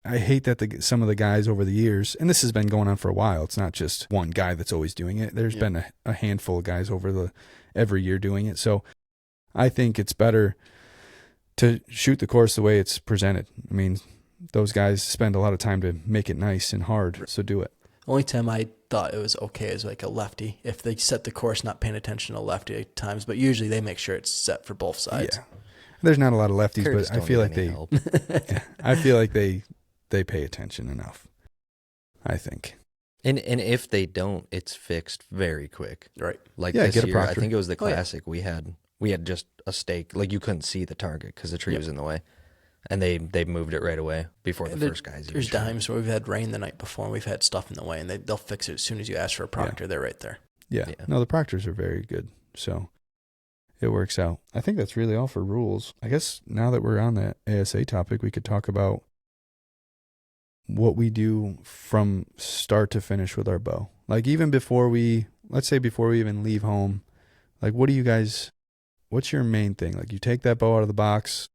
I hate that some of the guys over the years, and this has been going on for a while. It's not just one guy that's always doing it. There's been a handful of guys over every year doing it. So I think it's better to shoot the course the way it's presented. I mean, those guys spend a lot of time to make it nice and hard. So do it. Only time I thought it was okay is like a lefty. If they set the course not paying attention to lefty at times, but usually they make sure it's set for both sides. Yeah. There's not a lot of lefties, Curtis but I don't feel need like any help. I feel like they pay attention enough. I think. And if they don't, it's fixed very quick. Right. Like Yeah, this get a year, I proctor. think it was the Oh, yeah. classic. We had just a stake. Like you couldn't see the target because the tree was in the way, and they moved it right away before the first guys. even There's shot. times where we've had rain the night before and we've had stuff in the way, and they'll fix it as soon as you ask for a proctor. They're right there. Yeah. Yeah. No, the proctors are very good. So it works out. I think that's really all for rules. I guess now that we're on that ASA topic, we could talk about what we do from start to finish with our bow. Like even before let's say before we even leave home, like what's your main thing? Like you take that bow out of the box.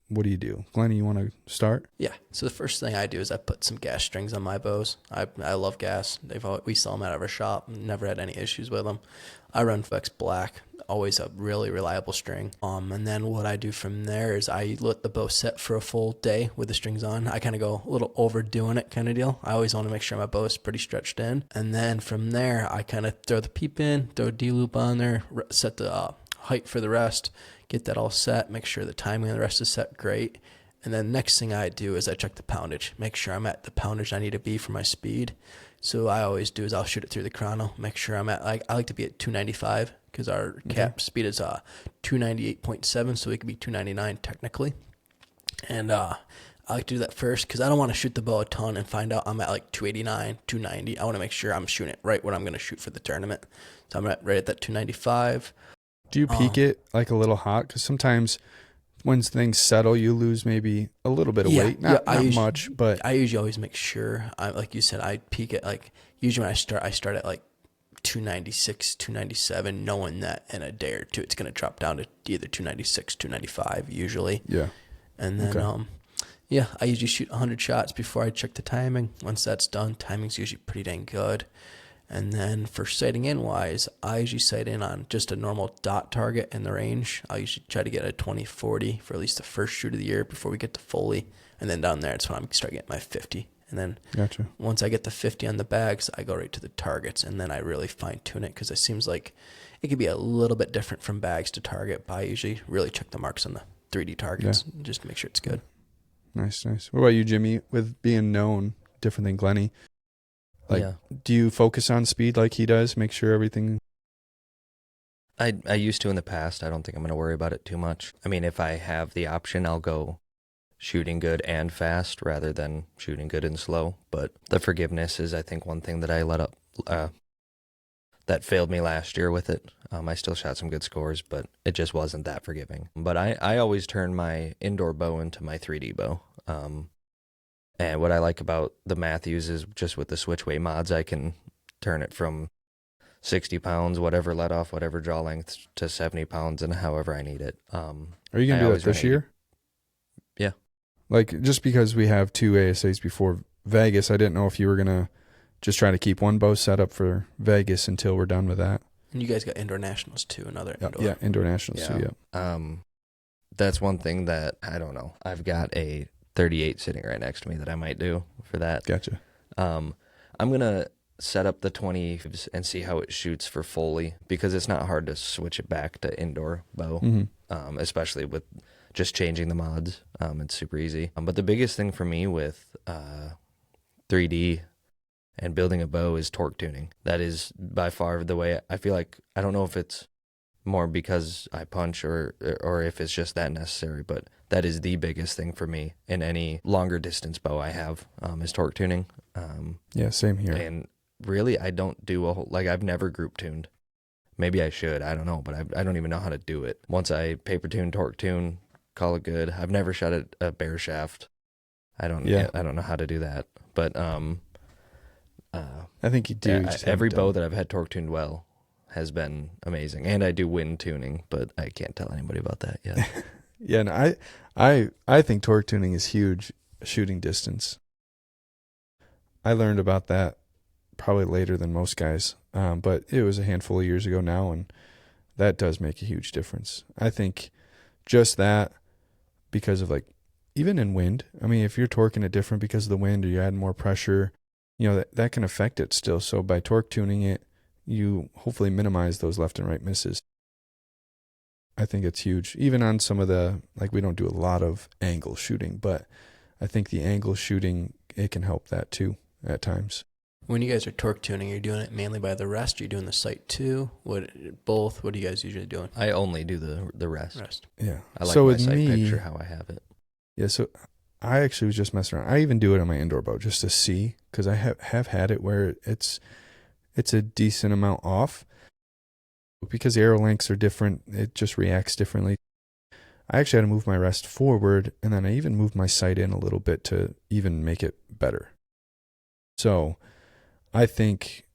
What do you do? Glenn, you want to start? Yeah. So the first thing I do is I put some gas strings on my bows. I love gas. We sell them out of our shop. Never had any issues with them. I run Flex Black. Always a really reliable string. And then what I do from there is I let the bow set for a full day with the strings on. I kind of go a little overdoing it kind of deal. I always want to make sure my bow is pretty stretched in. And then from there, I kind of throw the peep in, throw a D-loop on there, set the height for the rest, get that all set, make sure the timing of the rest is set great. And then next thing I do is I check the poundage, make sure I'm at the poundage I need to be for my speed. So I always do is I'll shoot it through the chrono, make sure I'm at, I like to be at 295 because our cap speed is 298.7, so it could be 299 technically. And I like to do that first because I don't want to shoot the bow a ton and find out I'm at like 289, 290. I want to make sure I'm shooting it right when I'm going to shoot for the tournament. So I'm right at that 295. Do you peak it like a little hot? Because sometimes when things settle, you lose maybe a little bit of weight. Not much, but I usually always make sure, like you said, I peak it like, usually when I start at like 296, 297, knowing that in a day or two it's going to drop down to either 296, 295 usually. Yeah. And then, I usually shoot 100 shots before I check the timing. Once that's done, timing's usually pretty dang good. And then for sighting in wise, I usually sight in on just a normal dot target in the range. I usually try to get a 20-40 for at least the first shoot of the year before we get to Foley. And then down there, it's when I start getting my 50. And then once I get the 50 on the bags, I go right to the targets. And then I really fine tune it because it seems like it could be a little bit different from bags to target. But I usually really check the marks on the 3D targets just to make sure it's good. Nice. What about you, Jimmy? With being known different than Glenny, do you focus on speed like he does? Make sure everything. I used to in the past. I don't think I'm going to worry about it too much. I mean, if I have the option, I'll go shooting good and fast rather than shooting good and slow. But the forgiveness is, I think, one thing that I let up. That failed me last year with it. I still shot some good scores, but it just wasn't that forgiving. But I always turn my indoor bow into my 3D bow. And what I like about the Matthews is just with the switchway mods, I can turn it from 60 pounds, whatever let off, whatever draw length, to 70 pounds and however I need it. Are you going to do it this year? Yeah. Like, just because we have 2 ASAs before Vegas, I didn't know if you were going to just try to keep one bow set up for Vegas until we're done with that. And you guys got indoor nationals too, another indoor. Yeah, indoor nationals too, That's one thing that, I don't know. I've got a 38 sitting right next to me that I might do for that. Gotcha. I'm going to set up the 20 and see how it shoots for Foley because it's not hard to switch it back to indoor bow, especially with just changing the mods. It's super easy. But the biggest thing for me with 3D and building a bow is torque tuning. That is by far the way I feel like. I don't know if it's more because I punch or if it's just that necessary, but that is the biggest thing for me in any longer distance bow I have is torque tuning. Same here. And really, I don't do I've never group tuned. Maybe I should, I don't know, but I don't even know how to do it. Once I paper tune, torque tune, call it good. I've never shot a bare shaft. I don't know how to do that, but I think you do. Every bow that I've had torque tuned well has been amazing, and I do wind tuning, but I can't tell anybody about that yet. Yeah, and I think torque tuning is huge shooting distance. I learned about that probably later than most guys, but it was a handful of years ago now, and that does make a huge difference. I think just that, because of even in wind, I mean, if you're torquing it different because of the wind or you add more pressure, that can affect it still. So by torque tuning it, you hopefully minimize those left and right misses. I think it's huge. Even on some of we don't do a lot of angle shooting, but I think the angle shooting, it can help that too at times. When you guys are torque tuning, you're doing it mainly by the rest, or you're doing the sight too? Both? What are you guys usually doing? I only do the rest. Yeah. I like my sight picture, how I have it. Yeah, so I actually was just messing around. I even do it on my indoor bow just to see, because I have had it where it's a decent amount off. Because the arrow lengths are different, it just reacts differently. I actually had to move my rest forward, and then I even moved my sight in a little bit to even make it better. So I think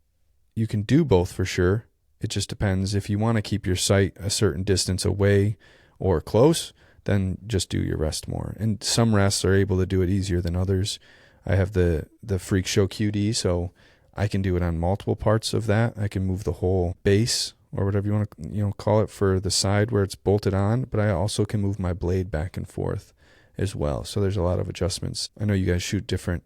you can do both for sure. It just depends. If you want to keep your sight a certain distance away or close, then just do your rest more. And some rests are able to do it easier than others. I have the Freak Show QD, so I can do it on multiple parts of that. I can move the whole base or whatever you want to call it for the side where it's bolted on, but I also can move my blade back and forth as well. So there's a lot of adjustments. I know you guys shoot different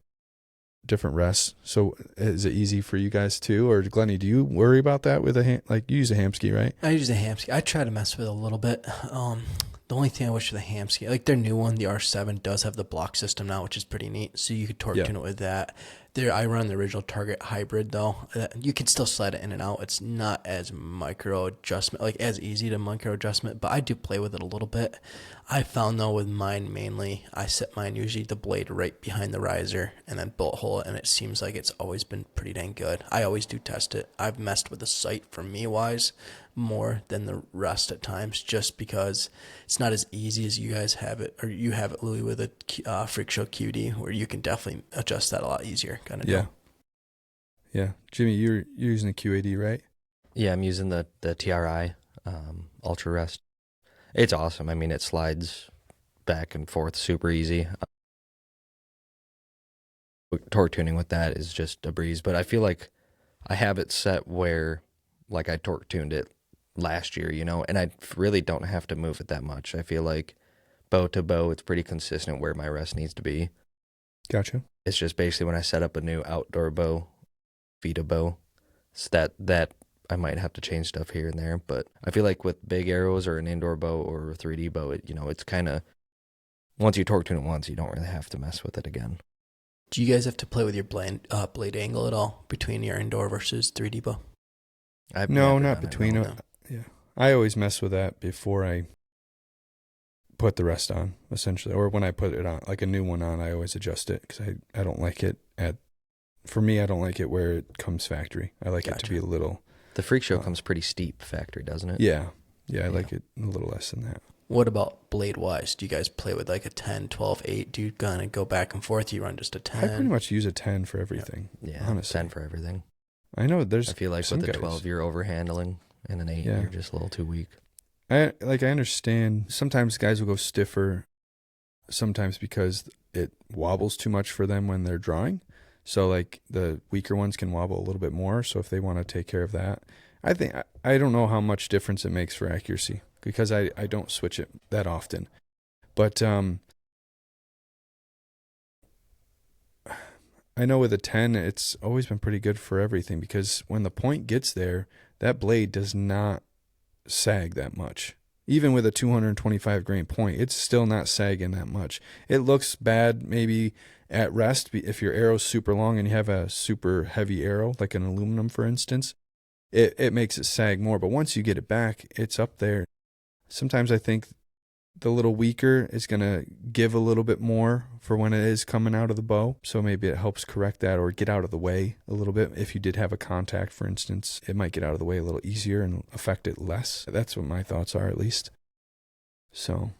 rests. So is it easy for you guys too? Or Glenny, do you worry about that with you use a Hamsky, right? I use a Hamsky. I try to mess with it a little bit. The only thing I wish for the Hamsky, their new one, the R7, does have the block system now, which is pretty neat. So you could torque tune it with that. There, I run the original Target hybrid though. You can still slide it in and out. It's not as micro adjustment, like as easy to micro adjustment, but I do play with it a little bit. I found though with mine mainly, I set mine usually the blade right behind the riser and then bolt hole it, and it seems like it's always been pretty dang good. I always do test it. I've messed with the sight for me wise more than the rest at times, just because it's not as easy as you guys have it, or you have it, Louis, with a Freak Show QD, where you can definitely adjust that a lot easier, kind of Yeah. deal. Yeah. Jimmy, you're using a QAD, right? Yeah, I'm using the TRI Ultra Rest. It's awesome. I mean, it slides back and forth super easy. Torque tuning with that is just a breeze, but I feel like I have it set where, like, I torque tuned it last year, and I really don't have to move it that much. I feel like bow to bow, it's pretty consistent where my rest needs to be. Gotcha. It's just basically when I set up a new outdoor bow, Vita bow, it's that I might have to change stuff here and there. But I feel like with big arrows or an indoor bow or a 3D bow, it's kind of, once you torque tune it once, you don't really have to mess with it again. Do you guys have to play with your blade angle at all between your indoor versus 3D bow? No, not between them. Yeah, I always mess with that before I put the rest on, essentially, or when I put it on, like a new one on, I always adjust it because I don't like it for me, I don't like it where it comes factory. I like it to be a little. The Freak Show comes pretty steep factory, doesn't it? Yeah, I like it a little less than that. What about blade wise? Do you guys play with like a 10, 12, 8? Do you kind of go back and forth? Do you run just a 10? I pretty much use a 10 for everything. Yeah, honestly. 10 for everything. I know I feel like with a 12 you're overhandling, and an 8 you're just a little too weak. I understand sometimes guys will go stiffer sometimes because it wobbles too much for them when they're drawing. So like the weaker ones can wobble a little bit more. So if they want to take care of that, I don't know how much difference it makes for accuracy because I don't switch it that often. But I know with a 10, it's always been pretty good for everything because when the point gets there, that blade does not sag that much. Even with a 225 grain point, it's still not sagging that much. It looks bad maybe at rest if your arrow's super long and you have a super heavy arrow, like an aluminum, for instance. It makes it sag more, but once you get it back, it's up there. Sometimes I think the little weaker is going to give a little bit more for when it is coming out of the bow. So maybe it helps correct that or get out of the way a little bit. If you did have a contact, for instance, it might get out of the way a little easier and affect it less. That's what my thoughts are, at least. So,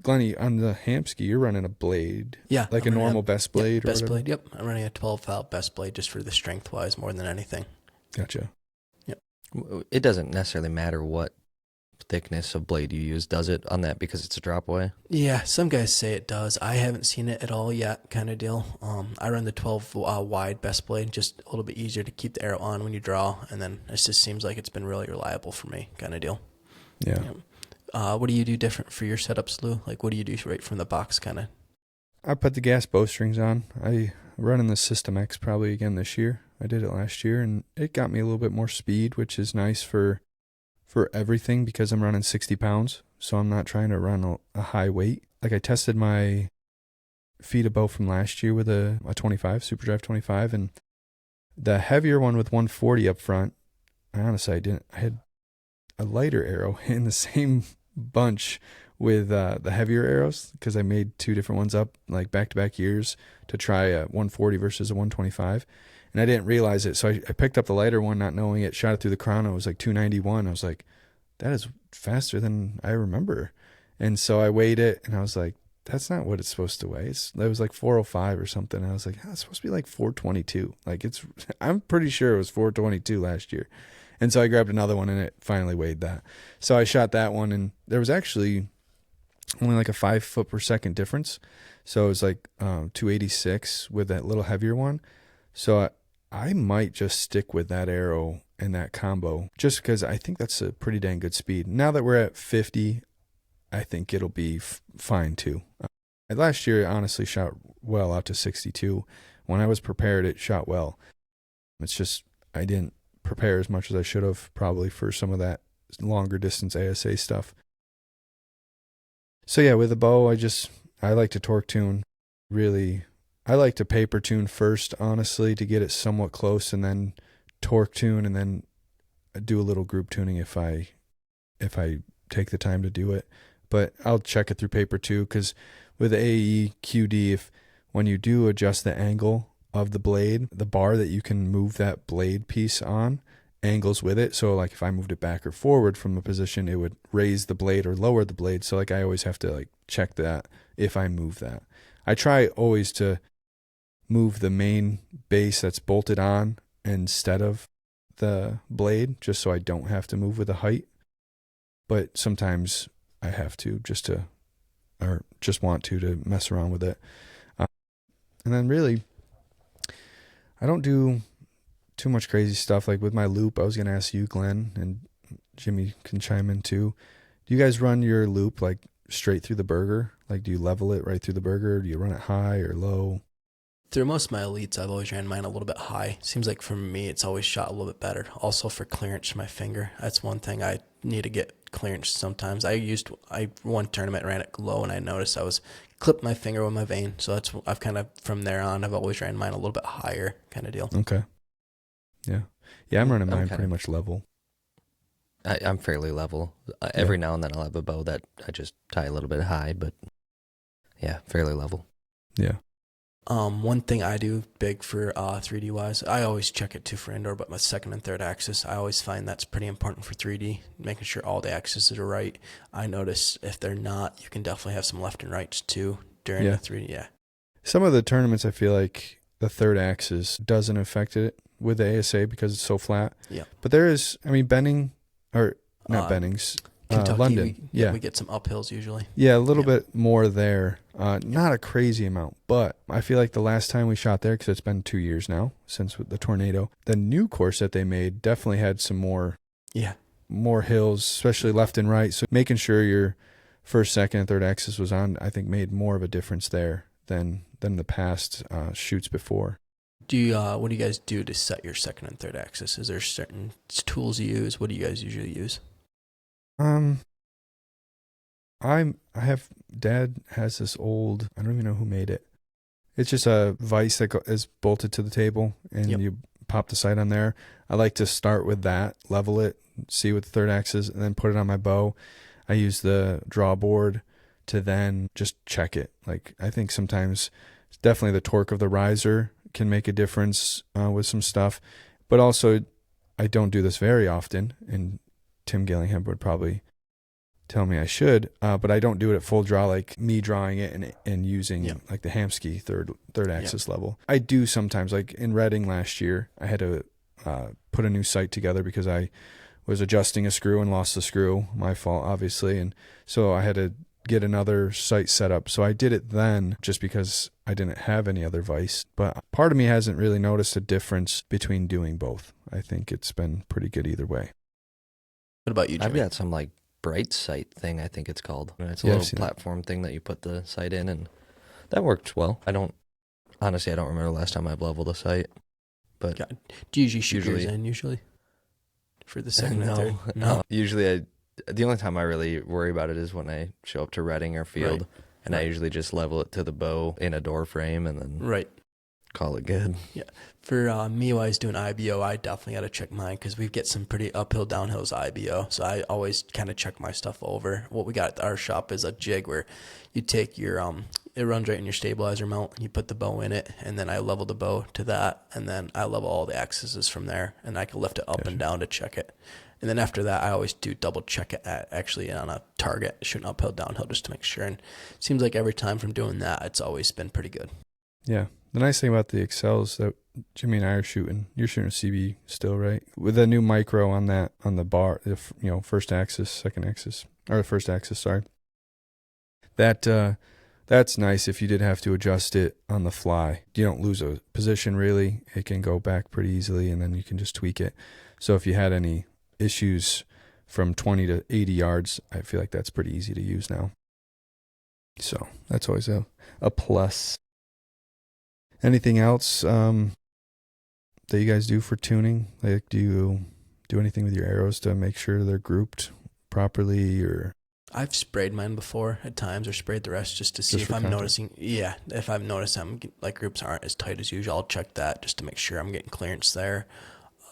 Glenn, on the Hamsky, you're running a blade. Yeah. Like a normal best blade or best whatever? blade, yep. I'm running a 12-val best blade just for the strength-wise more than anything. Gotcha. Yep. It doesn't necessarily matter what thickness of blade you use, does it, on that, because it's a drop away? Yeah, some guys say it does. I haven't seen it at all yet, kind of deal. I run the 12 wide best blade, just a little bit easier to keep the arrow on when you draw, and then it just seems like it's been really reliable for me, kind of deal. Yeah. What do you do different for your setups, Lou? Like, what do you do right from the box, kind of? I put the gas bowstrings on. I run in the System X probably again this year. I did it last year, and it got me a little bit more speed, which is nice for everything because I'm running 60 pounds, so I'm not trying to run a high weight. Like I tested my feet of bow from last year with a 25, Super Drive 25, and the heavier one with 140 up front, honestly, I had a lighter arrow in the same bunch with the heavier arrows because I made two different ones up like back-to-back years to try a 140 versus a 125. And I didn't realize it. So I picked up the lighter one, not knowing it, shot it through the crown. It was like 291. I was like, that is faster than I remember. And so I weighed it and I was like, that's not what it's supposed to weigh. It was like 405 or something. And I was like, it's supposed to be like 422. I'm pretty sure it was 422 last year. And so I grabbed another one and it finally weighed that. So I shot that one and there was actually only like a 5 foot per second difference. So it was like 286 with that little heavier one. So I might just stick with that arrow and that combo just because I think that's a pretty dang good speed. Now that we're at 50, I think it'll be fine too. Last year, I honestly shot well out to 62. When I was prepared, it shot well. It's just I didn't prepare as much as I should have probably for some of that longer distance ASA stuff. So yeah, with the bow, I like to torque tune really I like to paper tune first, honestly, to get it somewhat close, and then torque tune, and then do a little group tuning if I take the time to do it. But I'll check it through paper too, because with AE QD, if when you do adjust the angle of the blade, the bar that you can move that blade piece on angles with it. So like if I moved it back or forward from a position, it would raise the blade or lower the blade. So like I always have to like check that if I move that. I try always to move the main base that's bolted on instead of the blade, just so I don't have to move with the height. But sometimes I have to just want to mess around with it. And then really, I don't do too much crazy stuff. Like with my loop, I was going to ask you, Glenn, and Jimmy can chime in too. Do you guys run your loop like straight through the burger? Like do you level it right through the burger? Do you run it high or low? Through most of my elites, I've always ran mine a little bit high. Seems like for me, it's always shot a little bit better. Also for clearance to my finger, that's one thing I need to get clearance sometimes. I one tournament ran it low, and I noticed I was clipped my finger with my vein. So I've kind of from there on, I've always ran mine a little bit higher kind of deal. Okay. Yeah. Yeah, I'm running mine pretty much level. I'm fairly level. Every now and then I'll have a bow that I just tie a little bit high, but yeah, fairly level. Yeah. One thing I do big for 3D wise, I always check it too for indoor, but my second and third axis, I always find that's pretty important for 3D, making sure all the axes are right. I notice if they're not, you can definitely have some left and rights too during the 3D. Yeah. Some of the tournaments, I feel like the third axis doesn't affect it with the ASA because it's so flat. Yeah. But there is, I mean, Benning, or not Bennings, Kentucky, London. We get some uphills usually. Yeah, a little bit more there. Not a crazy amount, but I feel like the last time we shot there, because it's been 2 years now since the tornado, the new course that they made definitely had some more hills, especially left and right. So making sure your first, second, and third axis was on, I think made more of a difference there than the past shoots before. Do you what do you guys do to set your second and third axis? Is there certain tools you use? What do you guys usually use? I have Dad has this old, I don't even know who made it. It's just a vise that is bolted to the table, and you pop the sight on there. I like to start with that, level it, see what the third axis, and then put it on my bow. I use the draw board to then just check it. Like I think sometimes definitely the torque of the riser can make a difference with some stuff, but also I don't do this very often, and Tim Gillingham would probably tell me I should, but I don't do it at full draw, like me drawing it and using like the Hamsky third axis level. I do sometimes, like in Reading last year, I had to put a new sight together because I was adjusting a screw and lost the screw. My fault, obviously, and so I had to get another sight set up. So I did it then just because I didn't have any other vise. But part of me hasn't really noticed a difference between doing both. I think it's been pretty good either way. What about you, Jimmy? I've got some like bright sight thing, I think it's called. It's a little platform thing that you put the sight in, and that worked well. I don't remember the last time I've leveled a sight. But do you usually shoot yours in usually? For the second and third? No. Usually the only time I really worry about it is when I show up to Reading or field, and I usually just level it to the bow in a door frame and then call it good. Yeah. For me, while I was doing IBO, I definitely got to check mine because we get some pretty uphill, downhills IBO. So I always kind of check my stuff over. What we got at our shop is a jig where you take your, it runs right in your stabilizer mount, and you put the bow in it, and then I level the bow to that, and then I level all the axes from there, and I can lift it up and down to check it. And then after that, I always do double check it actually on a target, shooting uphill, downhill, just to make sure. And it seems like every time from doing that, it's always been pretty good. Yeah. The nice thing about the Excels that Jimmy and I are shooting, you're shooting a CB still, right? With a new micro on the bar, first axis, second axis, or first axis, sorry. That's nice if you did have to adjust it on the fly. You don't lose a position really. It can go back pretty easily, and then you can just tweak it. So if you had any issues from 20 to 80 yards, I feel like that's pretty easy to use now. So that's always a plus. Anything else that you guys do for tuning? Like, do you do anything with your arrows to make sure they're grouped properly, or I've sprayed mine before at times, or sprayed the rest just to see Just if for I'm contact. noticing. Yeah, if I've noticed like groups aren't as tight as usual, I'll check that just to make sure I'm getting clearance there.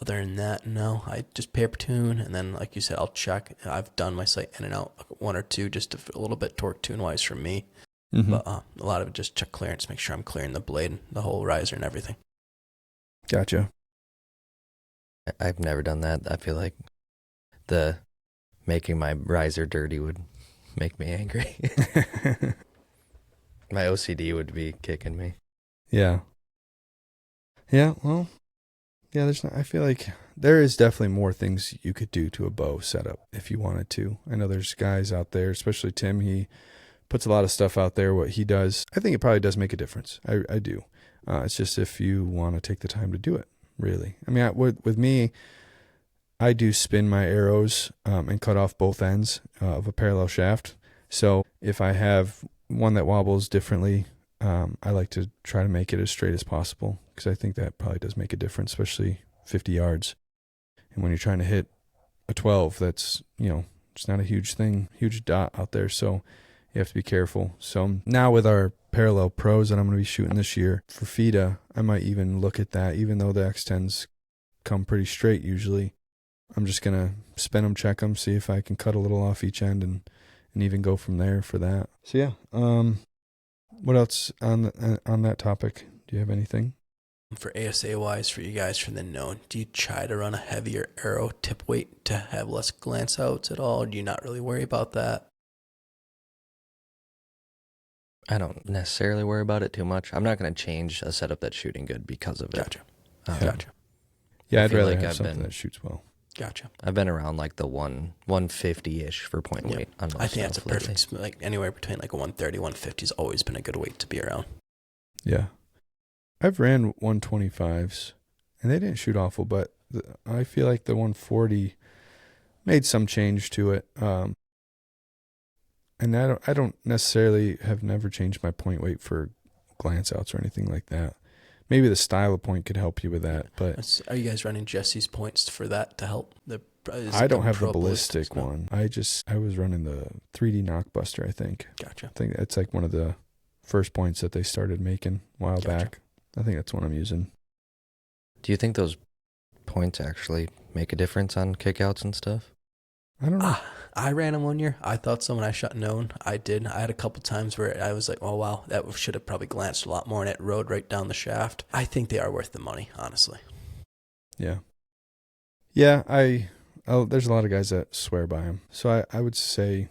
Other than that, no. I just paper tune, and then like you said, I'll check. I've done my sight in and out one or two, just a little bit torque tune wise for me. Mm-hmm. But a lot of it just check clearance, make sure I'm clearing the blade, the whole riser, and everything. Gotcha. I've never done that. I feel like the making my riser dirty would make me angry. My OCD would be kicking me. Yeah. Yeah, well, yeah, I feel like there is definitely more things you could do to a bow setup if you wanted to. I know there's guys out there, especially Tim, he puts a lot of stuff out there, what he does. I think it probably does make a difference. I do. It's just if you want to take the time to do it, really. I mean, with me, I do spin my arrows and cut off both ends of a parallel shaft. So if I have one that wobbles differently, I like to try to make it as straight as possible because I think that probably does make a difference, especially 50 yards. And when you're trying to hit a 12, that's, it's not a huge thing, huge dot out there. So you have to be careful. So now with our parallel pros that I'm going to be shooting this year for FIDA, I might even look at that, even though the X10s come pretty straight usually. I'm just going to spin them, check them, see if I can cut a little off each end and even go from there for that. So yeah, what else on that topic? Do you have anything? For ASA wise, for you guys from the known, do you try to run a heavier arrow tip weight to have less glance outs at all? Or do you not really worry about that? I don't necessarily worry about it too much. I'm not going to change a setup that's shooting good because of it. Gotcha. Um, Gotcha. Yeah, I I'd feel rather like have I've something been- that shoots well. Gotcha. I've been around like the 150-ish for point Yeah. weight on most I think that's a stuff lately. perfect, like anywhere between like a 130, 150 has always been a good weight to be around. Yeah. I've ran 125s, and they didn't shoot awful, but I feel like the 140 made some change to it. And I don't necessarily have never changed my point weight for glance outs or anything like that. Maybe the style of point could help you with that, but Are you guys running Jesse's points for that to help? I don't have the Pro ballistic no? one. I was running the 3D Knockbuster, I think. Gotcha. I think that's like one of the first points that they started making a while Gotcha. back. I think that's what I'm using. Do you think those points actually make a difference on kickouts and stuff? I don't know. I ran them one year. I thought so when I shot known. I did. I had a couple times where I was like, oh, wow, that should have probably glanced a lot more, and it rode right down the shaft. I think they are worth the money, honestly. Yeah. Yeah, there's a lot of guys that swear by them. So I would say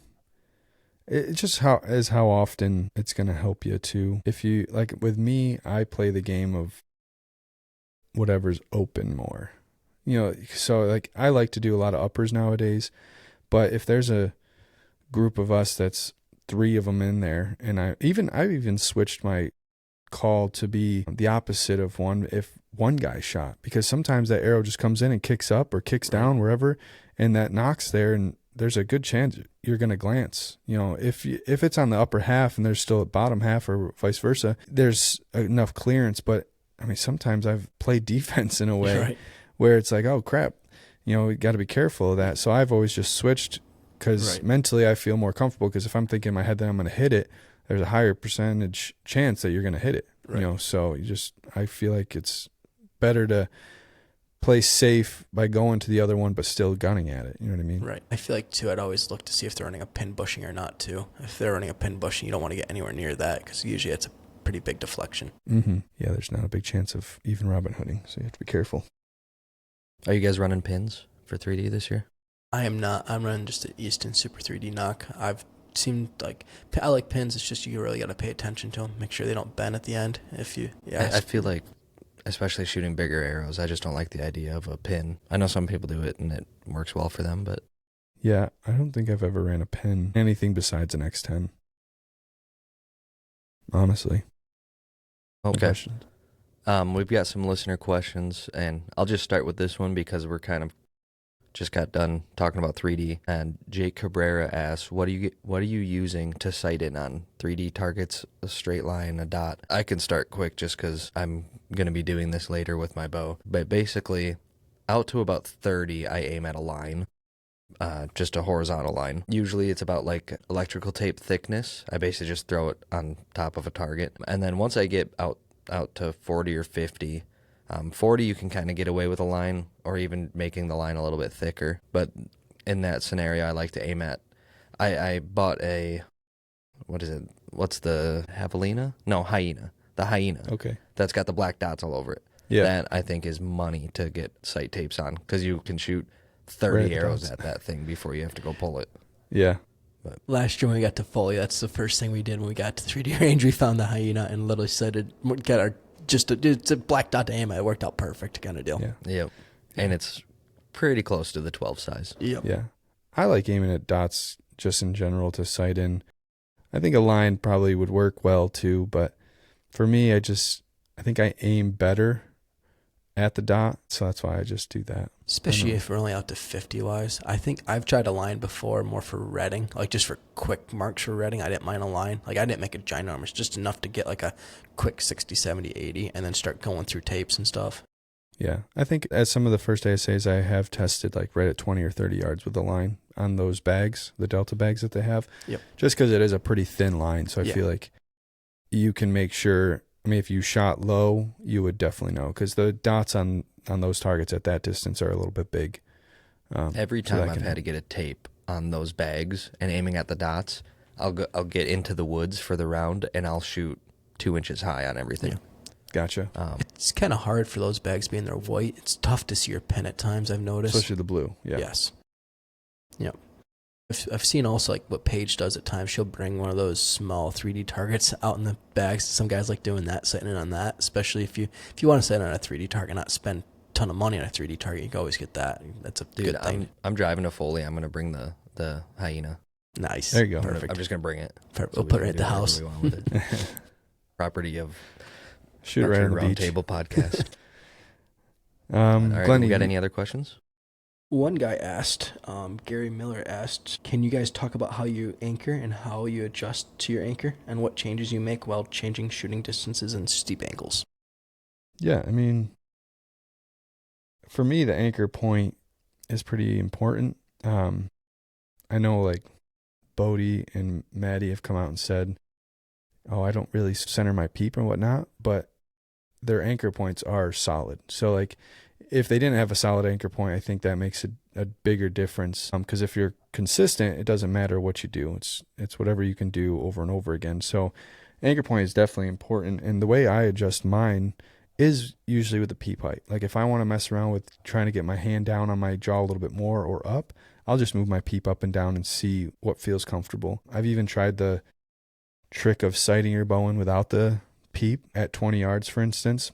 it's just how often it's going to help you too. If you, like with me, I play the game of whatever's open more. So like I like to do a lot of uppers nowadays, but if there's a group of us that's 3 of them in there, and I've even switched my call to be the opposite of one if one guy shot, because sometimes that arrow just comes in and kicks up or kicks down wherever, and that knocks there, and there's a good chance you're going to glance. If it's on the upper half and there's still a bottom half or vice versa, there's enough clearance. But I mean, sometimes I've played defense in a way where it's like, oh crap, we got to be careful of that. So I've always just switched because mentally I feel more comfortable, because if I'm thinking in my head that I'm going to hit it, there's a higher percentage chance that you're going to hit it. So I feel like it's better to play safe by going to the other one but still gunning at it. You know what I mean? Right. I feel like too, I'd always look to see if they're running a pin bushing or not too. If they're running a pin bushing, you don't want to get anywhere near that, because usually it's a pretty big deflection. Mm-hmm. Yeah, there's not a big chance of even Robin Hooding, so you have to be careful. Are you guys running pins for 3D this year? I am not. I'm running just an Easton Super 3D knock. I've seemed like I like pins. It's just you really got to pay attention to them. Make sure they don't bend at the end. I feel like, especially shooting bigger arrows, I just don't like the idea of a pin. I know some people do it and it works well for them, but yeah, I don't think I've ever ran a pin anything besides an X10. Honestly. okay. Questions? We've got some listener questions, and I'll just start with this one because we're kind of just got done talking about 3D. And Jake Cabrera asks, what are you using to sight in on 3D targets? A straight line, a dot? I can start quick just because I'm going to be doing this later with my bow. But basically, out to about 30, I aim at a line. just a horizontal line. Usually it's about like electrical tape thickness. I basically just throw it on top of a target. And then once I get out to 40 or 50, 40 you can kind of get away with a line or even making the line a little bit thicker. But in that scenario, I like to aim at, I bought a, what is it? What's the javelina? No, hyena. The hyena. Okay. That's got the black dots all over it. Yeah. That I think is money to get sight tapes on because you can shoot Right 30 at the arrows dots. at that thing before you have to go pull it. Yeah. Last year when we got to Foley, that's the first thing we did when we got to 3D range. We found the hyena and literally said it's a black dot to aim at. It worked out perfect kind of deal. Yeah. Yep. And it's pretty close to the 12 size. Yep. Yeah. I like aiming at dots just in general to sight in. I think a line probably would work well too, but for me, I think I aim better at the dot, so that's why I just do that. Especially if we're only out to 50 wise. I think I've tried a line before more for redding, like just for quick marks for redding. I didn't mind a line. Like I didn't make a ginormous, just enough to get like a quick 60, 70, 80 and then start going through tapes and stuff. Yeah. I think at some of the first ASAs, I have tested like right at 20 or 30 yards with the line on those bags, the Delta bags that they have. Yep. Just because it is a pretty thin line, so I feel like you can make sure. I mean, if you shot low, you would definitely know because the dots on those targets at that distance are a little bit big. Every time I've had to get a tape on those bags and aiming at the dots, I'll get into the woods for the round and I'll shoot 2 inches high on everything. Yeah. Gotcha. It's kind of hard for those bags being they're white. It's tough to see your pin at times, I've noticed. Especially the blue. Yeah. Yes. Yep. I've seen also like what Paige does at times. She'll bring one of those small 3D targets out in the bags. Some guys like doing that, setting in on that. Especially if you want to set on a 3D target, not spend a ton of money on a 3D target, you can always get that. That's a good thing. I'm driving to Foley. I'm going to bring the hyena. Nice. There you go. Perfect. I'm just going to bring it. We'll put it at the house. We want with it. Property of Shoot right on the beach. Roundtable podcast. All right, Glen, we got any other questions? One guy asked, Gary Miller asked, can you guys talk about how you anchor and how you adjust to your anchor and what changes you make while changing shooting distances and steep angles? Yeah, I mean, for me, the anchor point is pretty important. I know like Bodie and Maddie have come out and said, oh, I don't really center my peep and whatnot, but their anchor points are solid. So like if they didn't have a solid anchor point, I think that makes a bigger difference. Because if you're consistent, it doesn't matter what you do. It's whatever you can do over and over again. So anchor point is definitely important. And the way I adjust mine is usually with the peep height. Like if I want to mess around with trying to get my hand down on my jaw a little bit more or up, I'll just move my peep up and down and see what feels comfortable. I've even tried the trick of sighting your bow in without the peep at 20 yards, for instance.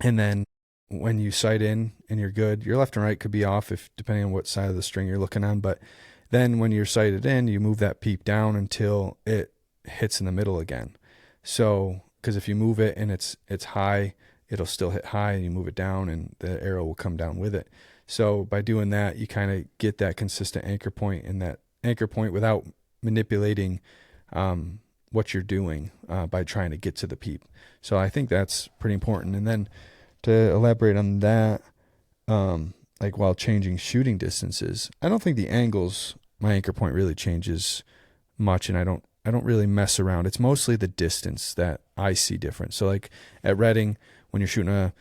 And then when you sight in and you're good, your left and right could be off if depending on what side of the string you're looking on. But then when you're sighted in, you move that peep down until it hits in the middle again. So, because if you move it and it's high, it'll still hit high, and you move it down and the arrow will come down with it. So by doing that, you kind of get that consistent anchor point, and that anchor point without manipulating what you're doing by trying to get to the peep. So I think that's pretty important. And then to elaborate on that, like while changing shooting distances, I don't think the angles, my anchor point really changes much, and I don't really mess around. It's mostly the distance that I see different. So like at Reading, when you're shooting a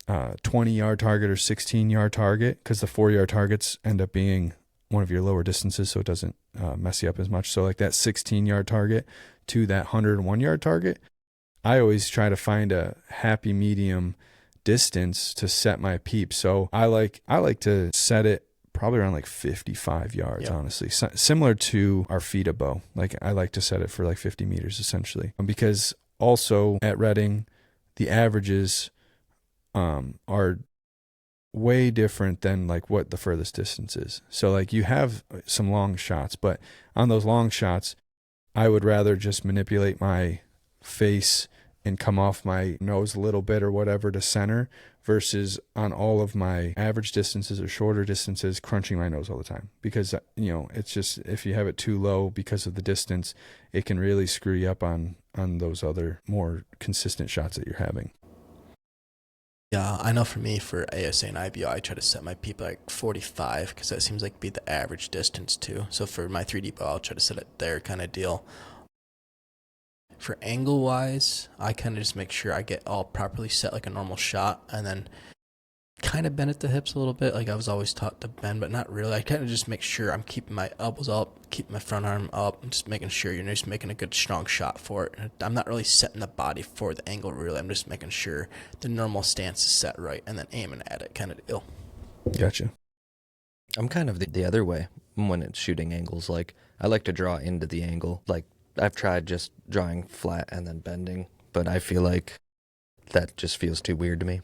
20-yard target or 16-yard target, because the 4-yard targets end up being one of your lower distances, so it doesn't mess you up as much. So like that 16-yard target to that 101-yard target, I always try to find a happy medium distance to set my peep. So I like to set it probably around like 55 yards, honestly. Similar to our FIDA bow. Like I like to set it for like 50 meters essentially. Because also at Reading, the averages are way different than like what the furthest distance is. So like you have some long shots, but on those long shots, I would rather just manipulate my face and come off my nose a little bit or whatever to center, versus on all of my average distances or shorter distances, crunching my nose all the time. Because, it's just, if you have it too low because of the distance, it can really screw you up on those other more consistent shots that you're having. Yeah, I know for me, for ASA and IBO, I try to set my peep like 45 because that seems like be the average distance too. So for my 3D bow, I'll try to set it there kind of deal. For angle wise, I kind of just make sure I get all properly set like a normal shot and then kind of bend at the hips a little bit. Like I was always taught to bend, but not really. I kind of just make sure I'm keeping my elbows up, keeping my front arm up, and just making sure you're just making a good strong shot for it. I'm not really setting the body for the angle really. I'm just making sure the normal stance is set right and then aiming at it kind of deal. Gotcha. I'm kind of the other way when it's shooting angles. Like, I like to draw into the angle. Like, I've tried just drawing flat and then bending, but I feel like that just feels too weird to me.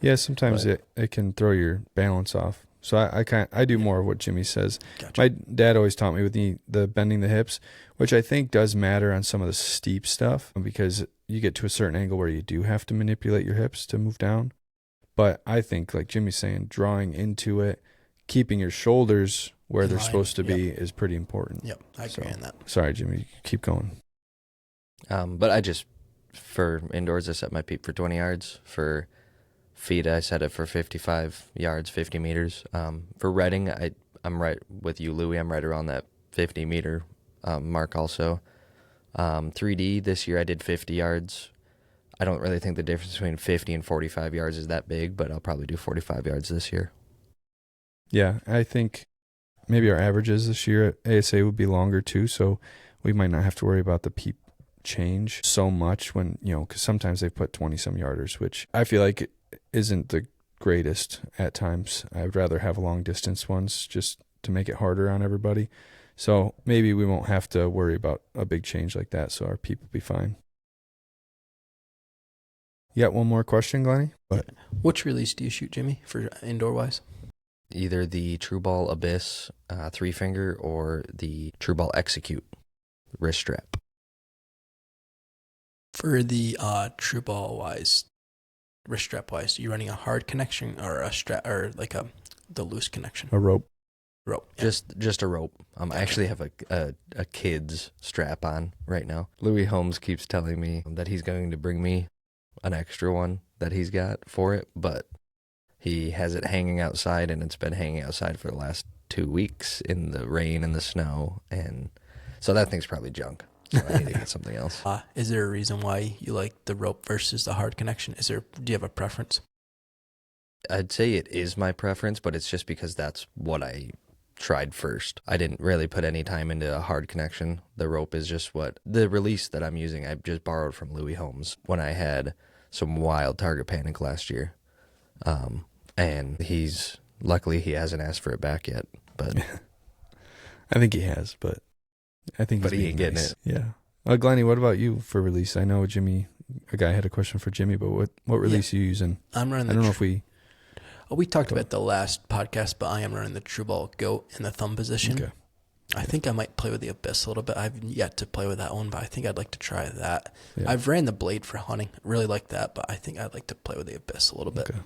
Yeah, sometimes But- it can throw your balance off. So I do more of what Jimmy says. Gotcha. My dad always taught me with the bending the hips, which I think does matter on some of the steep stuff because you get to a certain angle where you do have to manipulate your hips to move down. But I think, like Jimmy's saying, drawing into it, keeping your shoulders where In they're line, supposed to yep. be is pretty important. Yep, I agree on that. Sorry, Jimmy, keep going. But I just, for indoors, I set my peep for 20 yards. For feet, I set it for 55 yards, 50 meters. For redding, I'm right with you, Louie. I'm right around that 50-meter mark also. 3D, this year I did 50 yards. I don't really think the difference between 50 and 45 yards is that big, but I'll probably do 45 yards this year. Yeah, I think maybe our averages this year at ASA would be longer too, so we might not have to worry about the peep change so much when, because sometimes they put 20-some yarders, which I feel like isn't the greatest at times. I'd rather have long distance ones just to make it harder on everybody. So maybe we won't have to worry about a big change like that, so our peep will be fine. You got one more question, Glenny? Which release do you shoot, Jimmy, for indoor wise? Either the True Ball Abyss 3-finger or the True Ball Execute wrist strap. For the true ball wise, wrist strap wise, are you running a hard connection or a strap or like the loose connection? A rope. Rope. Yeah. Just a rope. I actually have a kid's strap on right now. Louis Holmes keeps telling me that he's going to bring me an extra one that he's got for it, but he has it hanging outside, and it's been hanging outside for the last 2 weeks in the rain and the snow, and so that thing's probably junk. So I need to get something else. Is there a reason why you like the rope versus the hard connection? Do you have a preference? I'd say it is my preference, but it's just because that's what I tried first. I didn't really put any time into a hard connection. The rope is just what the release that I'm using. I just borrowed from Louis Holmes when I had some wild target panic last year. And luckily he hasn't asked for it back yet, but I think he has, but I think But he's he ain't being getting nice. it. Yeah. Glenny, what about you for release? I know a guy had a question for Jimmy, but what release are you using? I'm running I don't know if we... we talked about the last podcast, but I am running the True Ball Goat in the thumb position. Okay. I think I might play with the Abyss a little bit. I've yet to play with that one, but I think I'd like to try that. Yeah. I've ran the Blade for hunting. Really like that, but I think I'd like to play with the Abyss a little bit. Okay.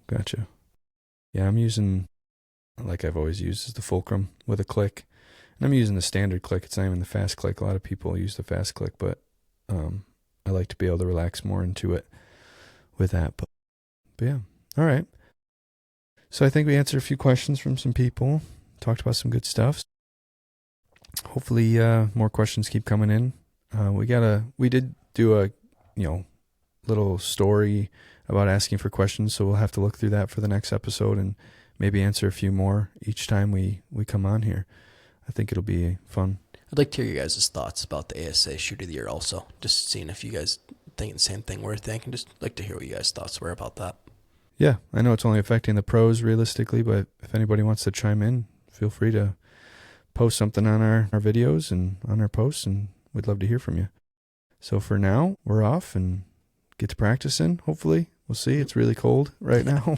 Gotcha. Yeah, I'm using, like I've always used, is the Fulcrum with a click. And I'm using the standard click. It's not even the fast click. A lot of people use the fast click, but I like to be able to relax more into it with that. But yeah. All right. So I think we answered a few questions from some people. Talked about some good stuff. Hopefully more questions keep coming in. We did do a little story about asking for questions, so we'll have to look through that for the next episode and maybe answer a few more each time we come on here. I think it'll be fun. I'd like to hear you guys' thoughts about the ASA Shooter of the Year also. Just seeing if you guys think the same thing we're thinking. Just like to hear what you guys' thoughts were about that. Yeah, I know it's only affecting the pros realistically, but if anybody wants to chime in, feel free to post something on our videos and on our posts, and we'd love to hear from you. So for now, we're off and get to practicing, hopefully. We'll see. It's really cold right now,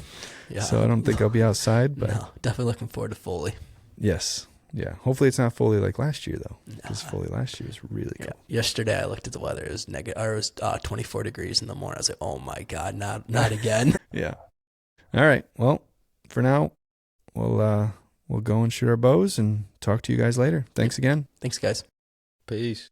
Yeah. so I don't think I'll be outside. But no, definitely looking forward to Foley. yes, yeah. Hopefully it's not fully like last year, though, because fully last year was really cold. Yeah. Yesterday I looked at the weather. It was negative. Or it was 24 degrees in the morning. I was like, oh my God, not again. Yeah. All right. Well, for now, we'll go and shoot our bows and talk to you guys later. Thanks again. Thanks, guys. Peace.